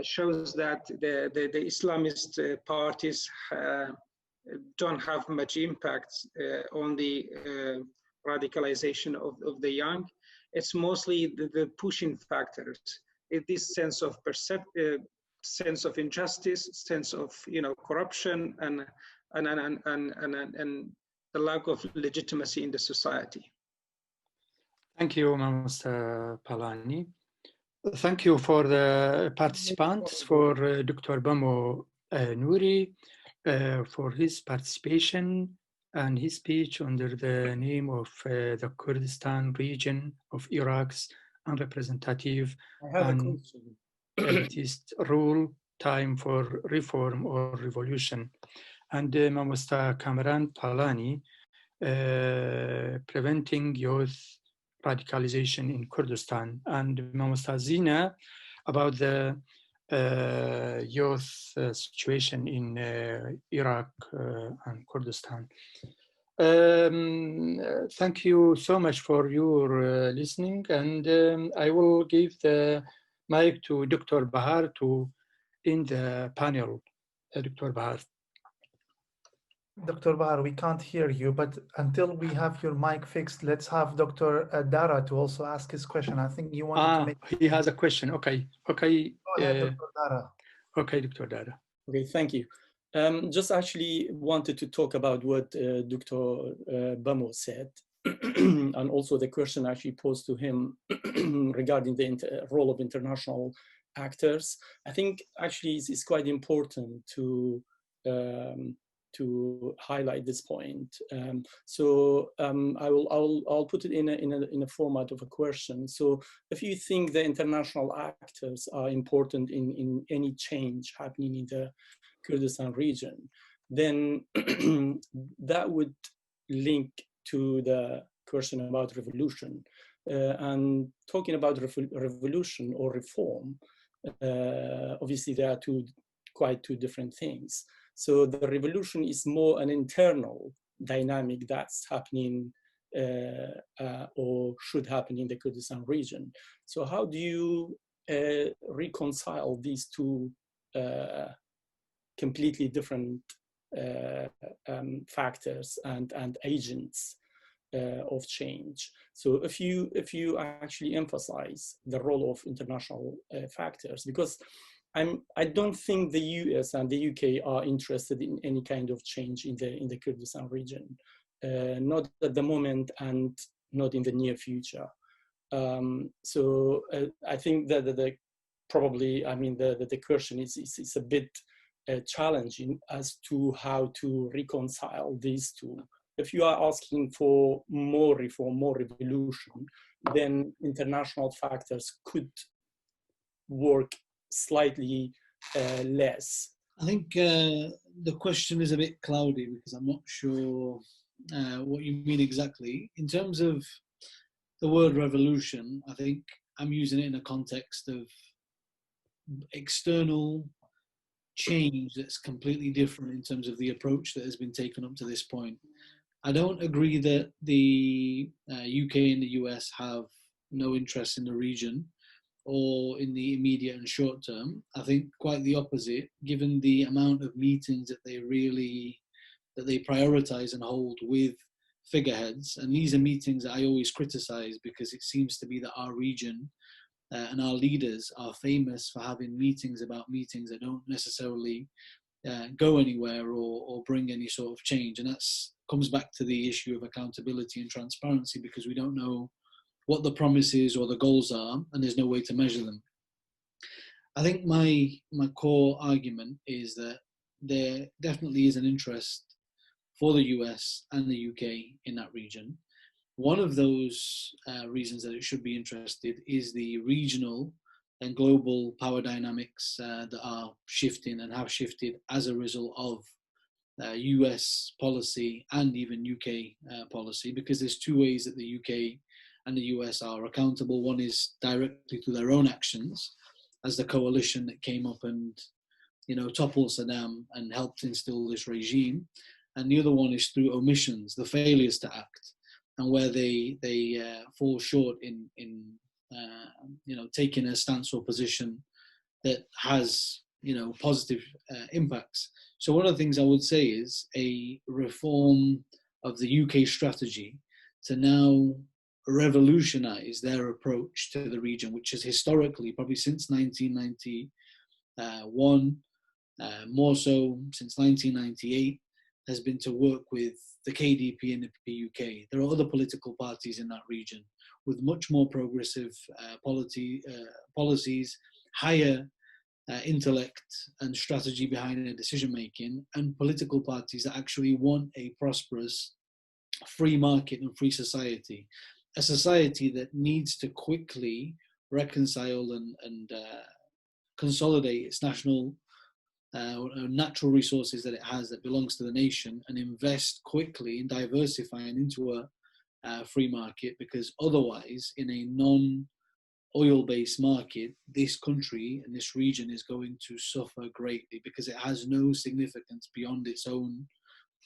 shows that the Islamist parties don't have much impact on the radicalization of the young. It's mostly the pushing factors. This sense of sense of injustice, sense of corruption, and the lack of legitimacy in the society. Thank you, Mr. Palani. Thank you for the participants, for Dr. Bamo Nouri, for his participation and his speech under the name of the Kurdistan region of Iraq's unrepresentative and elitist rule, time for reform or revolution. And Mr. Kamaran Palani, preventing youth radicalization in Kurdistan, and Mr. Zinah about the youth situation in Iraq and Kurdistan. Thank you so much for your listening, and I will give the mic to Dr. Bahar to end the panel. Dr. Bahar. Dr. Bahar, we can't hear you, but until we have your mic fixed, let's have Dr. Dara to also ask his question. I think you wanted to make... He has a question. Okay. Okay. Go ahead, Dr. Dara. Okay, Dr. Dara. Okay, thank you. Just actually wanted to talk about what Dr. Bamo said, and also the question actually posed to him regarding the role of international actors. I think actually it's quite important to highlight this point. I'll put it in a format of a question. So if you think the international actors are important in any change happening in the Kurdistan region, then that would link to the question about revolution. And talking about revolution or reform, obviously there are quite two different things. So the revolution is more an internal dynamic that's happening or should happen in the Kurdistan region. So how do you reconcile these two completely different factors and agents of change? So if you actually emphasize the role of international factors, because I don't think the US and the UK are interested in any kind of change in the Kurdistan region, not at the moment and not in the near future. So I think that the question is a bit challenging as to how to reconcile these two. If you are asking for more reform, more revolution, then international factors could work slightly less. I think the question is a bit cloudy because I'm not sure what you mean exactly. In terms of the word revolution, I think I'm using it in a context of external change that's completely different in terms of the approach that has been taken up to this point. I don't agree that the UK and the US have no interest in the region or in the immediate and short term. I think quite the opposite, given the amount of meetings that they prioritize and hold with figureheads. And these are meetings that I always criticize because it seems to be that our region and our leaders are famous for having meetings about meetings that don't necessarily go anywhere or bring any sort of change. And that comes back to the issue of accountability and transparency, because we don't know what the promises or the goals are, and there's no way to measure them. I think my core argument is that there definitely is an interest for the US and the UK in that region. One of those reasons that it should be interested is the regional and global power dynamics that are shifting and have shifted as a result of US policy and even UK policy, because there's two ways that the UK and the US are accountable. One is directly to their own actions as the coalition that came up and, toppled Saddam and helped instill this regime. And the other one is through omissions, the failures to act, and where they fall short in taking a stance or position that has, positive impacts. So one of the things I would say is a reform of the UK strategy to now revolutionize their approach to the region, which is historically, probably since 1991, more so since 1998, has been to work with the KDP and the PUK. There are other political parties in that region with much more progressive policies, higher intellect and strategy behind their decision making, and political parties that actually want a prosperous free market and free society. A society that needs to quickly reconcile and consolidate its natural resources that it has that belongs to the nation, and invest quickly in diversifying into a free market, because otherwise in a non-oil-based market, this country and this region is going to suffer greatly because it has no significance beyond its own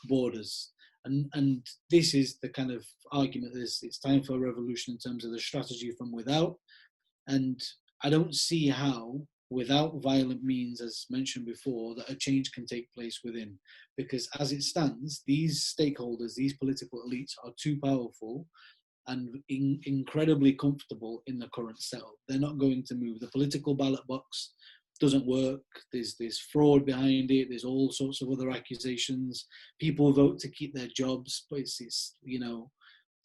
borders. And this is the kind of argument that it's time for a revolution in terms of the strategy from without. And I don't see how, without violent means, as mentioned before, that a change can take place within. Because as it stands, these stakeholders, these political elites are too powerful and incredibly comfortable in the current setup. They're not going to move. The political ballot box doesn't work. There's fraud behind it. There's all sorts of other accusations. People vote to keep their jobs, but it's you know,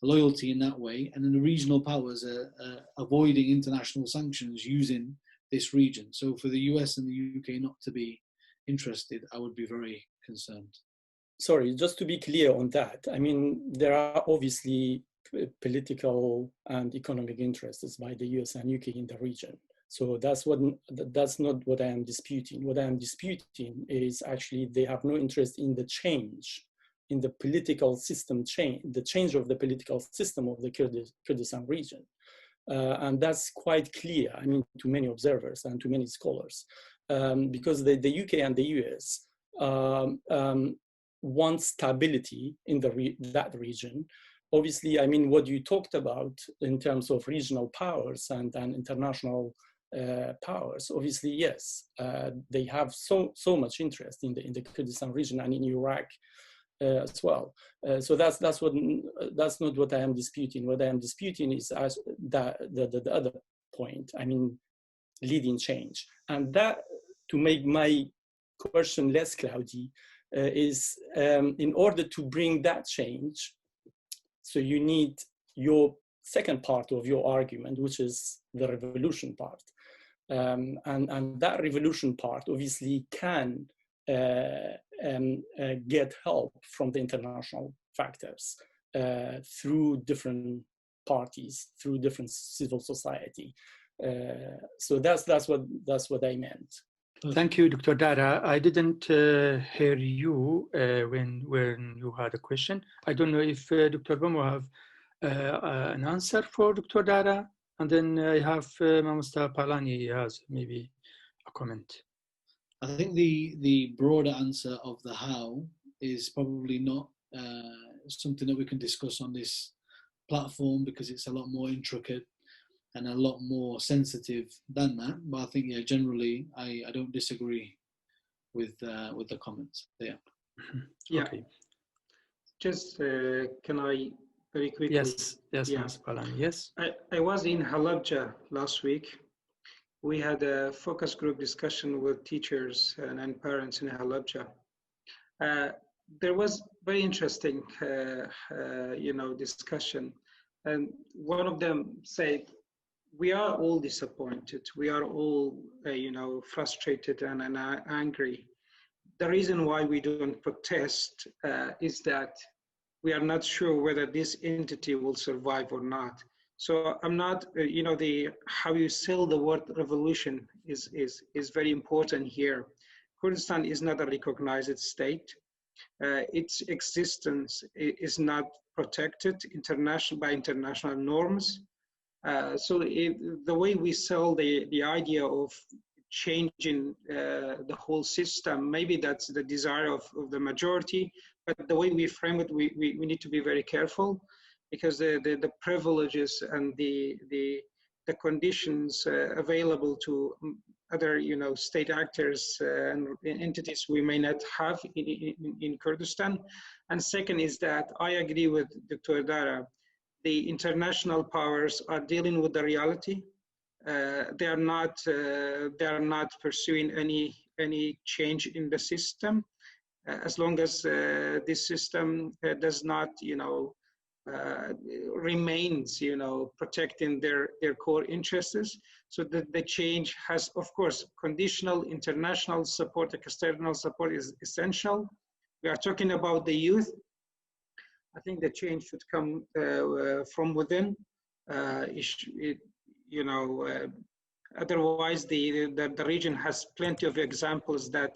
loyalty in that way. And then the regional powers are avoiding international sanctions using this region. So for the US and the UK not to be interested, I would be very concerned. Sorry, just to be clear on that, I mean, there are obviously political and economic interests by the US and UK in the region. So that's not what I am disputing. What I am disputing is actually they have no interest in the change, in the political system change, the change of the political system of the Kurdistan region. And that's quite clear, I mean, to many observers and to many scholars, because the UK and the US want stability in that region. Obviously, I mean, what you talked about in terms of regional powers and international powers, obviously, yes, they have so much interest in the Kurdistan region and in Iraq as well. So that's not what I am disputing. What I am disputing is the other point. I mean, leading change, and that, to make my question less cloudy, is in order to bring that change. So you need your second part of your argument, which is the revolution part. And that revolution part obviously can get help from the international factors through different parties, through different civil society. So that's what I meant. Thank you, Dr. Dara. I didn't hear you when you had a question. I don't know if Dr. Bamo have an answer for Dr. Dara, and then I have Mr. Palani has maybe a comment. I think the broader answer of the how is probably not something that we can discuss on this platform, because it's a lot more intricate and a lot more sensitive than that. But I think, yeah, generally, I don't disagree with the comments there. Yeah. Okay. Just can I very quickly? Yes, Yeah. Mr. Palani, yes. I was in Halabja last week. We had a focus group discussion with teachers and parents in Halabja. There was very interesting, discussion, and one of them said, "We are all disappointed. We are all, frustrated and angry. The reason why we don't protest is that we are not sure whether this entity will survive or not." So I'm not, how you sell the word revolution is very important here. Kurdistan is not a recognized state. Its existence is not protected by international norms. So the way we sell the idea of changing the whole system, maybe that's the desire of the majority, but the way we frame it, we need to be very careful, because the privileges and the conditions available to other state actors and entities we may not have in Kurdistan. And second is that I agree with Dr. Dara. The international powers are dealing with the reality. They are not pursuing any change in the system, as long as this system does not remains protecting their core interests. So the change has, of course, conditional international support, external support is essential. We are talking about the youth. I think the change should come from within. Otherwise, the region has plenty of examples that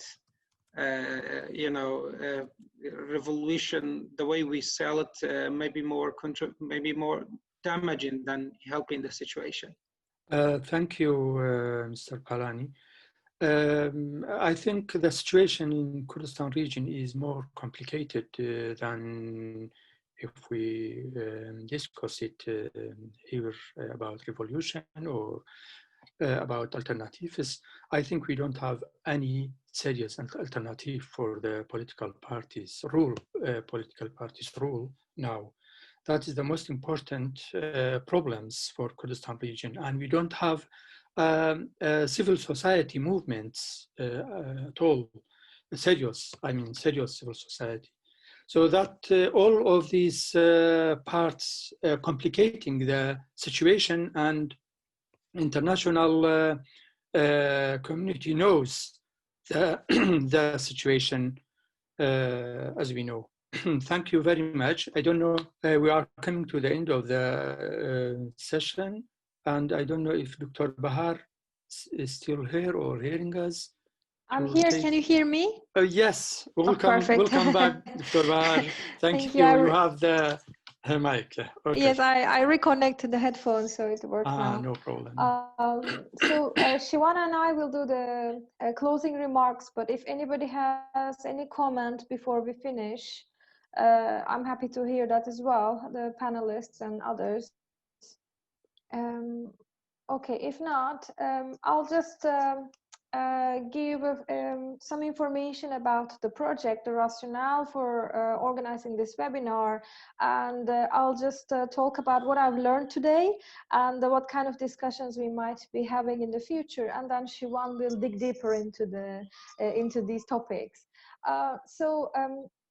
revolution, the way we sell it, may be more damaging than helping the situation. Thank you, Mr. Palani. I think the situation in Kurdistan region is more complicated than if we discuss it here about revolution or about alternatives. I think we don't have any serious alternative for the political parties rule now. That is the most important problems for Kurdistan region, and we don't have civil society movements at all. Serious civil society. So that all of these parts complicating the situation, and international community knows the situation as we know. Thank you very much. I don't know, we are coming to the end of the session, and I don't know if Dr. Bahar is still here or hearing us. I'm here. Can you hear me? Yes. Welcome back, Dr. Bahar. Thank you. You have the mic. Okay. Yes, I reconnected the headphones, so it works now. No problem. So Shiwana and I will do the closing remarks, but if anybody has any comment before we finish, I'm happy to hear that as well, the panelists and others. Okay, if not, I'll just give some information about the project, the rationale for organizing this webinar, and I'll just talk about what I've learned today and what kind of discussions we might be having in the future, and then Shiwan will dig deeper into these topics.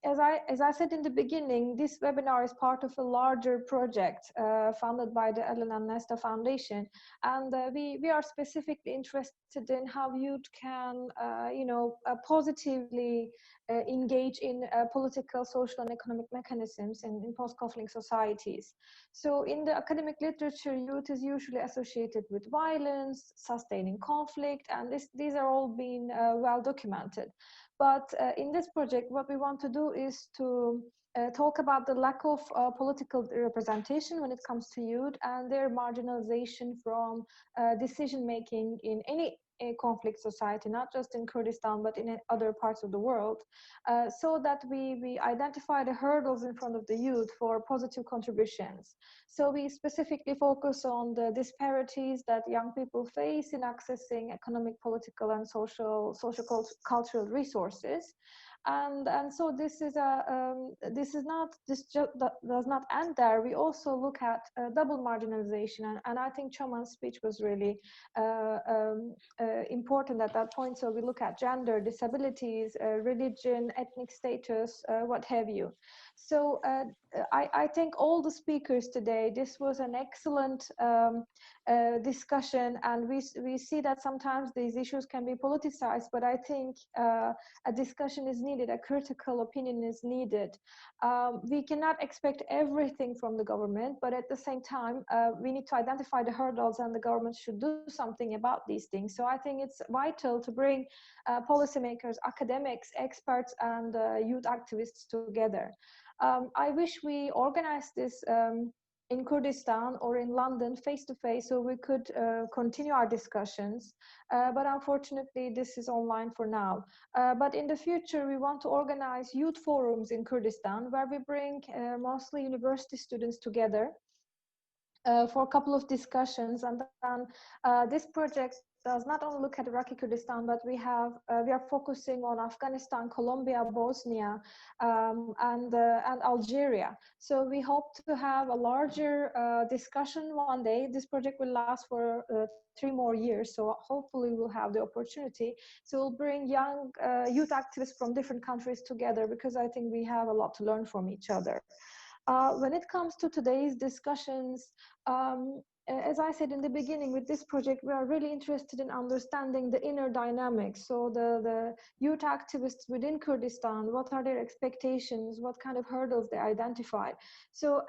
As I said in the beginning, this webinar is part of a larger project funded by the Ellen and Nesta Foundation, and we are specifically interested in how youth can, positively engage in political, social, and economic mechanisms in post-conflict societies. So, in the academic literature, youth is usually associated with violence, sustaining conflict, and these are all being well documented. But in this project, what we want to do is to talk about the lack of political representation when it comes to youth and their marginalization from decision-making in any conflict society, not just in Kurdistan, but in other parts of the world, so that we identify the hurdles in front of the youth for positive contributions. So we specifically focus on the disparities that young people face in accessing economic, political, and social cultural resources. And so this does not end there. We also look at double marginalization, and I think Choman's speech was really important at that point. So we look at gender, disabilities, religion, ethnic status, what have you. So I thank all the speakers today. This was an excellent discussion, and we see that sometimes these issues can be politicized, but I think a discussion is needed, a critical opinion is needed. We cannot expect everything from the government, but at the same time, we need to identify the hurdles, and the government should do something about these things. So I think it's vital to bring policymakers, academics, experts, and youth activists together. I wish we organized this in Kurdistan or in London face-to-face, so we could continue our discussions. But unfortunately, this is online for now. But in the future, we want to organize youth forums in Kurdistan, where we bring mostly university students together for a couple of discussions. And then this project does not only look at Iraqi Kurdistan, but we are focusing on Afghanistan, Colombia, Bosnia, and Algeria. So we hope to have a larger discussion one day. This project will last for 3 more years, so hopefully we'll have the opportunity. So we'll bring young youth activists from different countries together, because I think we have a lot to learn from each other. When it comes to today's discussions, as I said in the beginning, with this project, we are really interested in understanding the inner dynamics. So the youth activists within Kurdistan, what are their expectations? What kind of hurdles they identify? So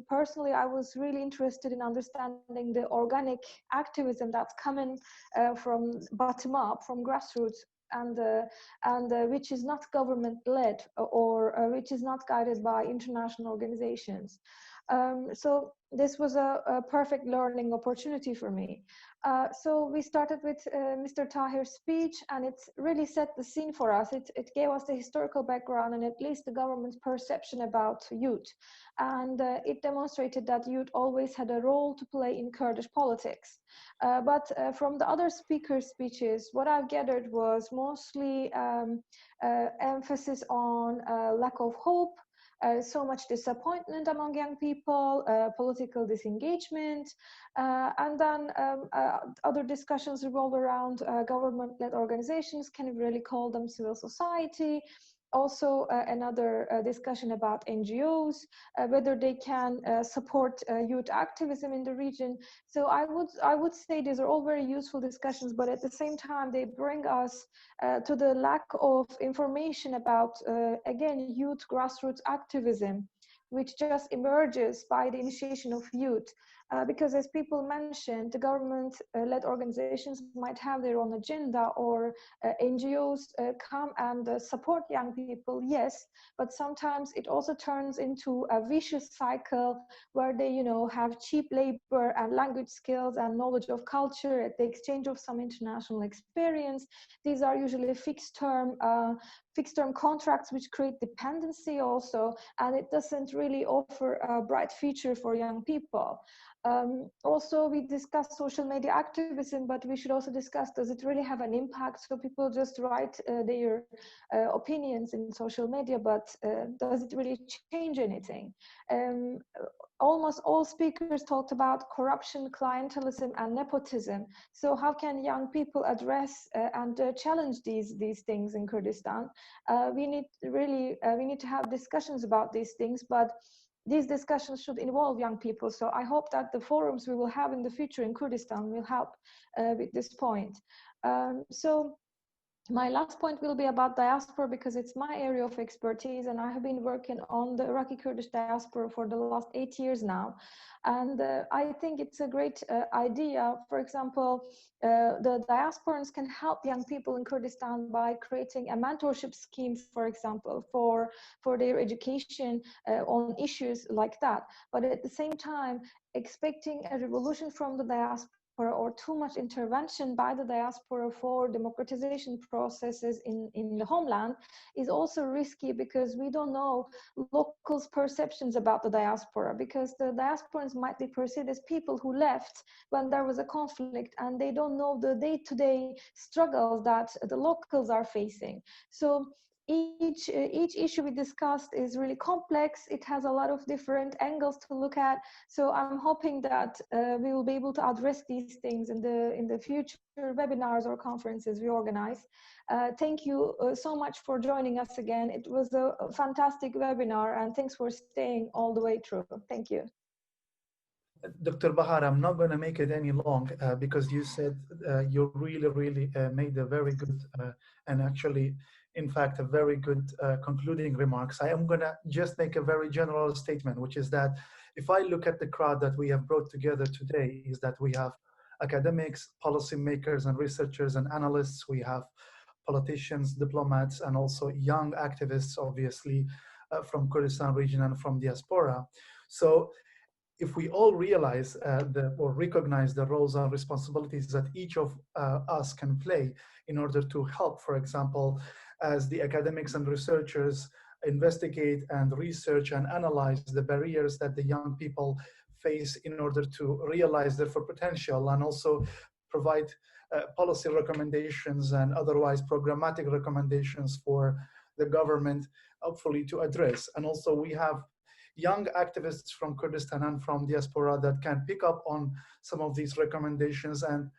personally, I was really interested in understanding the organic activism that's coming from bottom up, from grassroots, and which is not government-led or which is not guided by international organizations. So this was a perfect learning opportunity for me. So we started with Mr. Tahir's speech, and it really set the scene for us. It gave us the historical background and at least the government's perception about youth. And it demonstrated that youth always had a role to play in Kurdish politics. But from the other speakers' speeches, what I've gathered was mostly emphasis on lack of hope, so much disappointment among young people, political disengagement, and then other discussions revolve around government-led organizations. Can we really call them civil society? Also, another discussion about NGOs, whether they can support youth activism in the region. So I would say these are all very useful discussions, but at the same time, they bring us to the lack of information about, again, youth grassroots activism, which just emerges by the initiation of youth. Because as people mentioned, the government-led organizations might have their own agenda, or NGOs come and support young people, yes, but sometimes it also turns into a vicious cycle where they, have cheap labor and language skills and knowledge of culture at the exchange of some international experience. These are usually fixed-term contracts which create dependency also, and it doesn't really offer a bright future for young people. Also, we discussed social media activism, but we should also discuss, does it really have an impact? So people just write their opinions in social media, but does it really change anything? Almost all speakers talked about corruption, clientelism, and nepotism. So how can young people address and challenge these things in Kurdistan? We need to have discussions about these things, but these discussions should involve young people. So I hope that the forums we will have in the future in Kurdistan will help with this point. So my last point will be about diaspora, because it's my area of expertise, and I have been working on the Iraqi Kurdish diaspora for the last 8 years now. And I think it's a great idea. For example, the diasporans can help young people in Kurdistan by creating a mentorship scheme, for example, for their education on issues like that. But at the same time, expecting a revolution from the diaspora or too much intervention by the diaspora for democratization processes in the homeland is also risky, because we don't know locals' perceptions about the diaspora, because the diasporans might be perceived as people who left when there was a conflict, and they don't know the day-to-day struggles that the locals are facing. So each issue we discussed is really complex. It has a lot of different angles to look at. So I'm hoping that we will be able to address these things in the future webinars or conferences we organize. Thank you so much for joining us again. It was a fantastic webinar, and thanks for staying all the way through. Thank you. Dr. Bahar, I'm not going to make it any long because you said you really made a very good and actually, in fact, a very good concluding remarks. I am going to just make a very general statement, which is that if I look at the crowd that we have brought together today, is that we have academics, policymakers, and researchers and analysts. We have politicians, diplomats, and also young activists, obviously, from Kurdistan region and from diaspora. So if we all realize or recognize the roles and responsibilities that each of us can play in order to help, for example, as the academics and researchers investigate and research and analyze the barriers that the young people face in order to realize their full potential, and also provide policy recommendations and otherwise programmatic recommendations for the government, hopefully to address. And also we have young activists from Kurdistan and from diaspora that can pick up on some of these recommendations and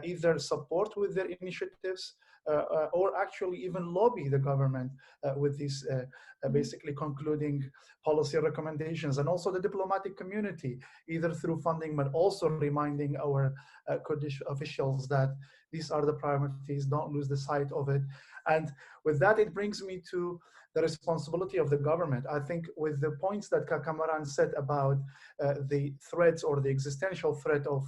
either support with their initiatives or actually even lobby the government with these basically concluding policy recommendations, and also the diplomatic community, either through funding, but also reminding our Kurdish officials that these are the priorities, don't lose the sight of it. And with that, it brings me to the responsibility of the government. I think with the points that Kamaran said about the threats or the existential threat of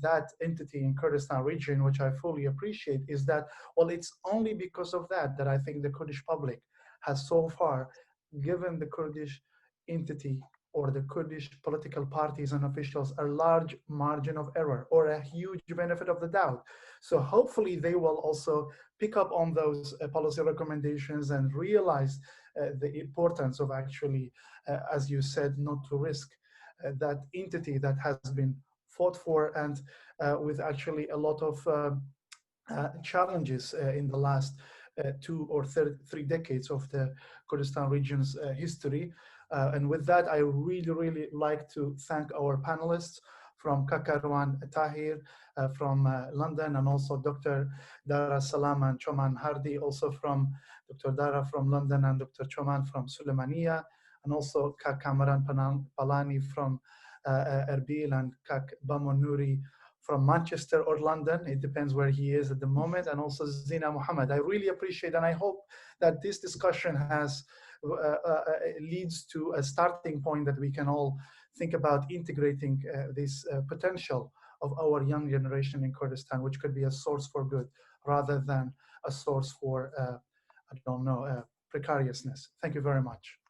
that entity in Kurdistan region, which I fully appreciate, is that, well, it's only because of that that I think the Kurdish public has so far given the Kurdish entity or the Kurdish political parties and officials a large margin of error or a huge benefit of the doubt. So hopefully they will also pick up on those policy recommendations and realize the importance of actually, as you said, not to risk that entity that has been fought for and with actually a lot of challenges in the last 2 or 3 decades of the Kurdistan region's history. And with that, I really like to thank our panelists from Kakaran Tahir from London, and also Dr. Dara Salam and Choman Hardi, also from Dr. Dara from London and Dr. Choman from Suleimania, and also Kak Kamaran Palani from Erbil and Kak Bamo Nouri from Manchester or London. It depends where he is at the moment, and also Zinah Muhammad. I really appreciate, and I hope that this discussion has leads to a starting point that we can all think about integrating this potential of our young generation in Kurdistan, which could be a source for good rather than a source for, I don't know, precariousness. Thank you very much.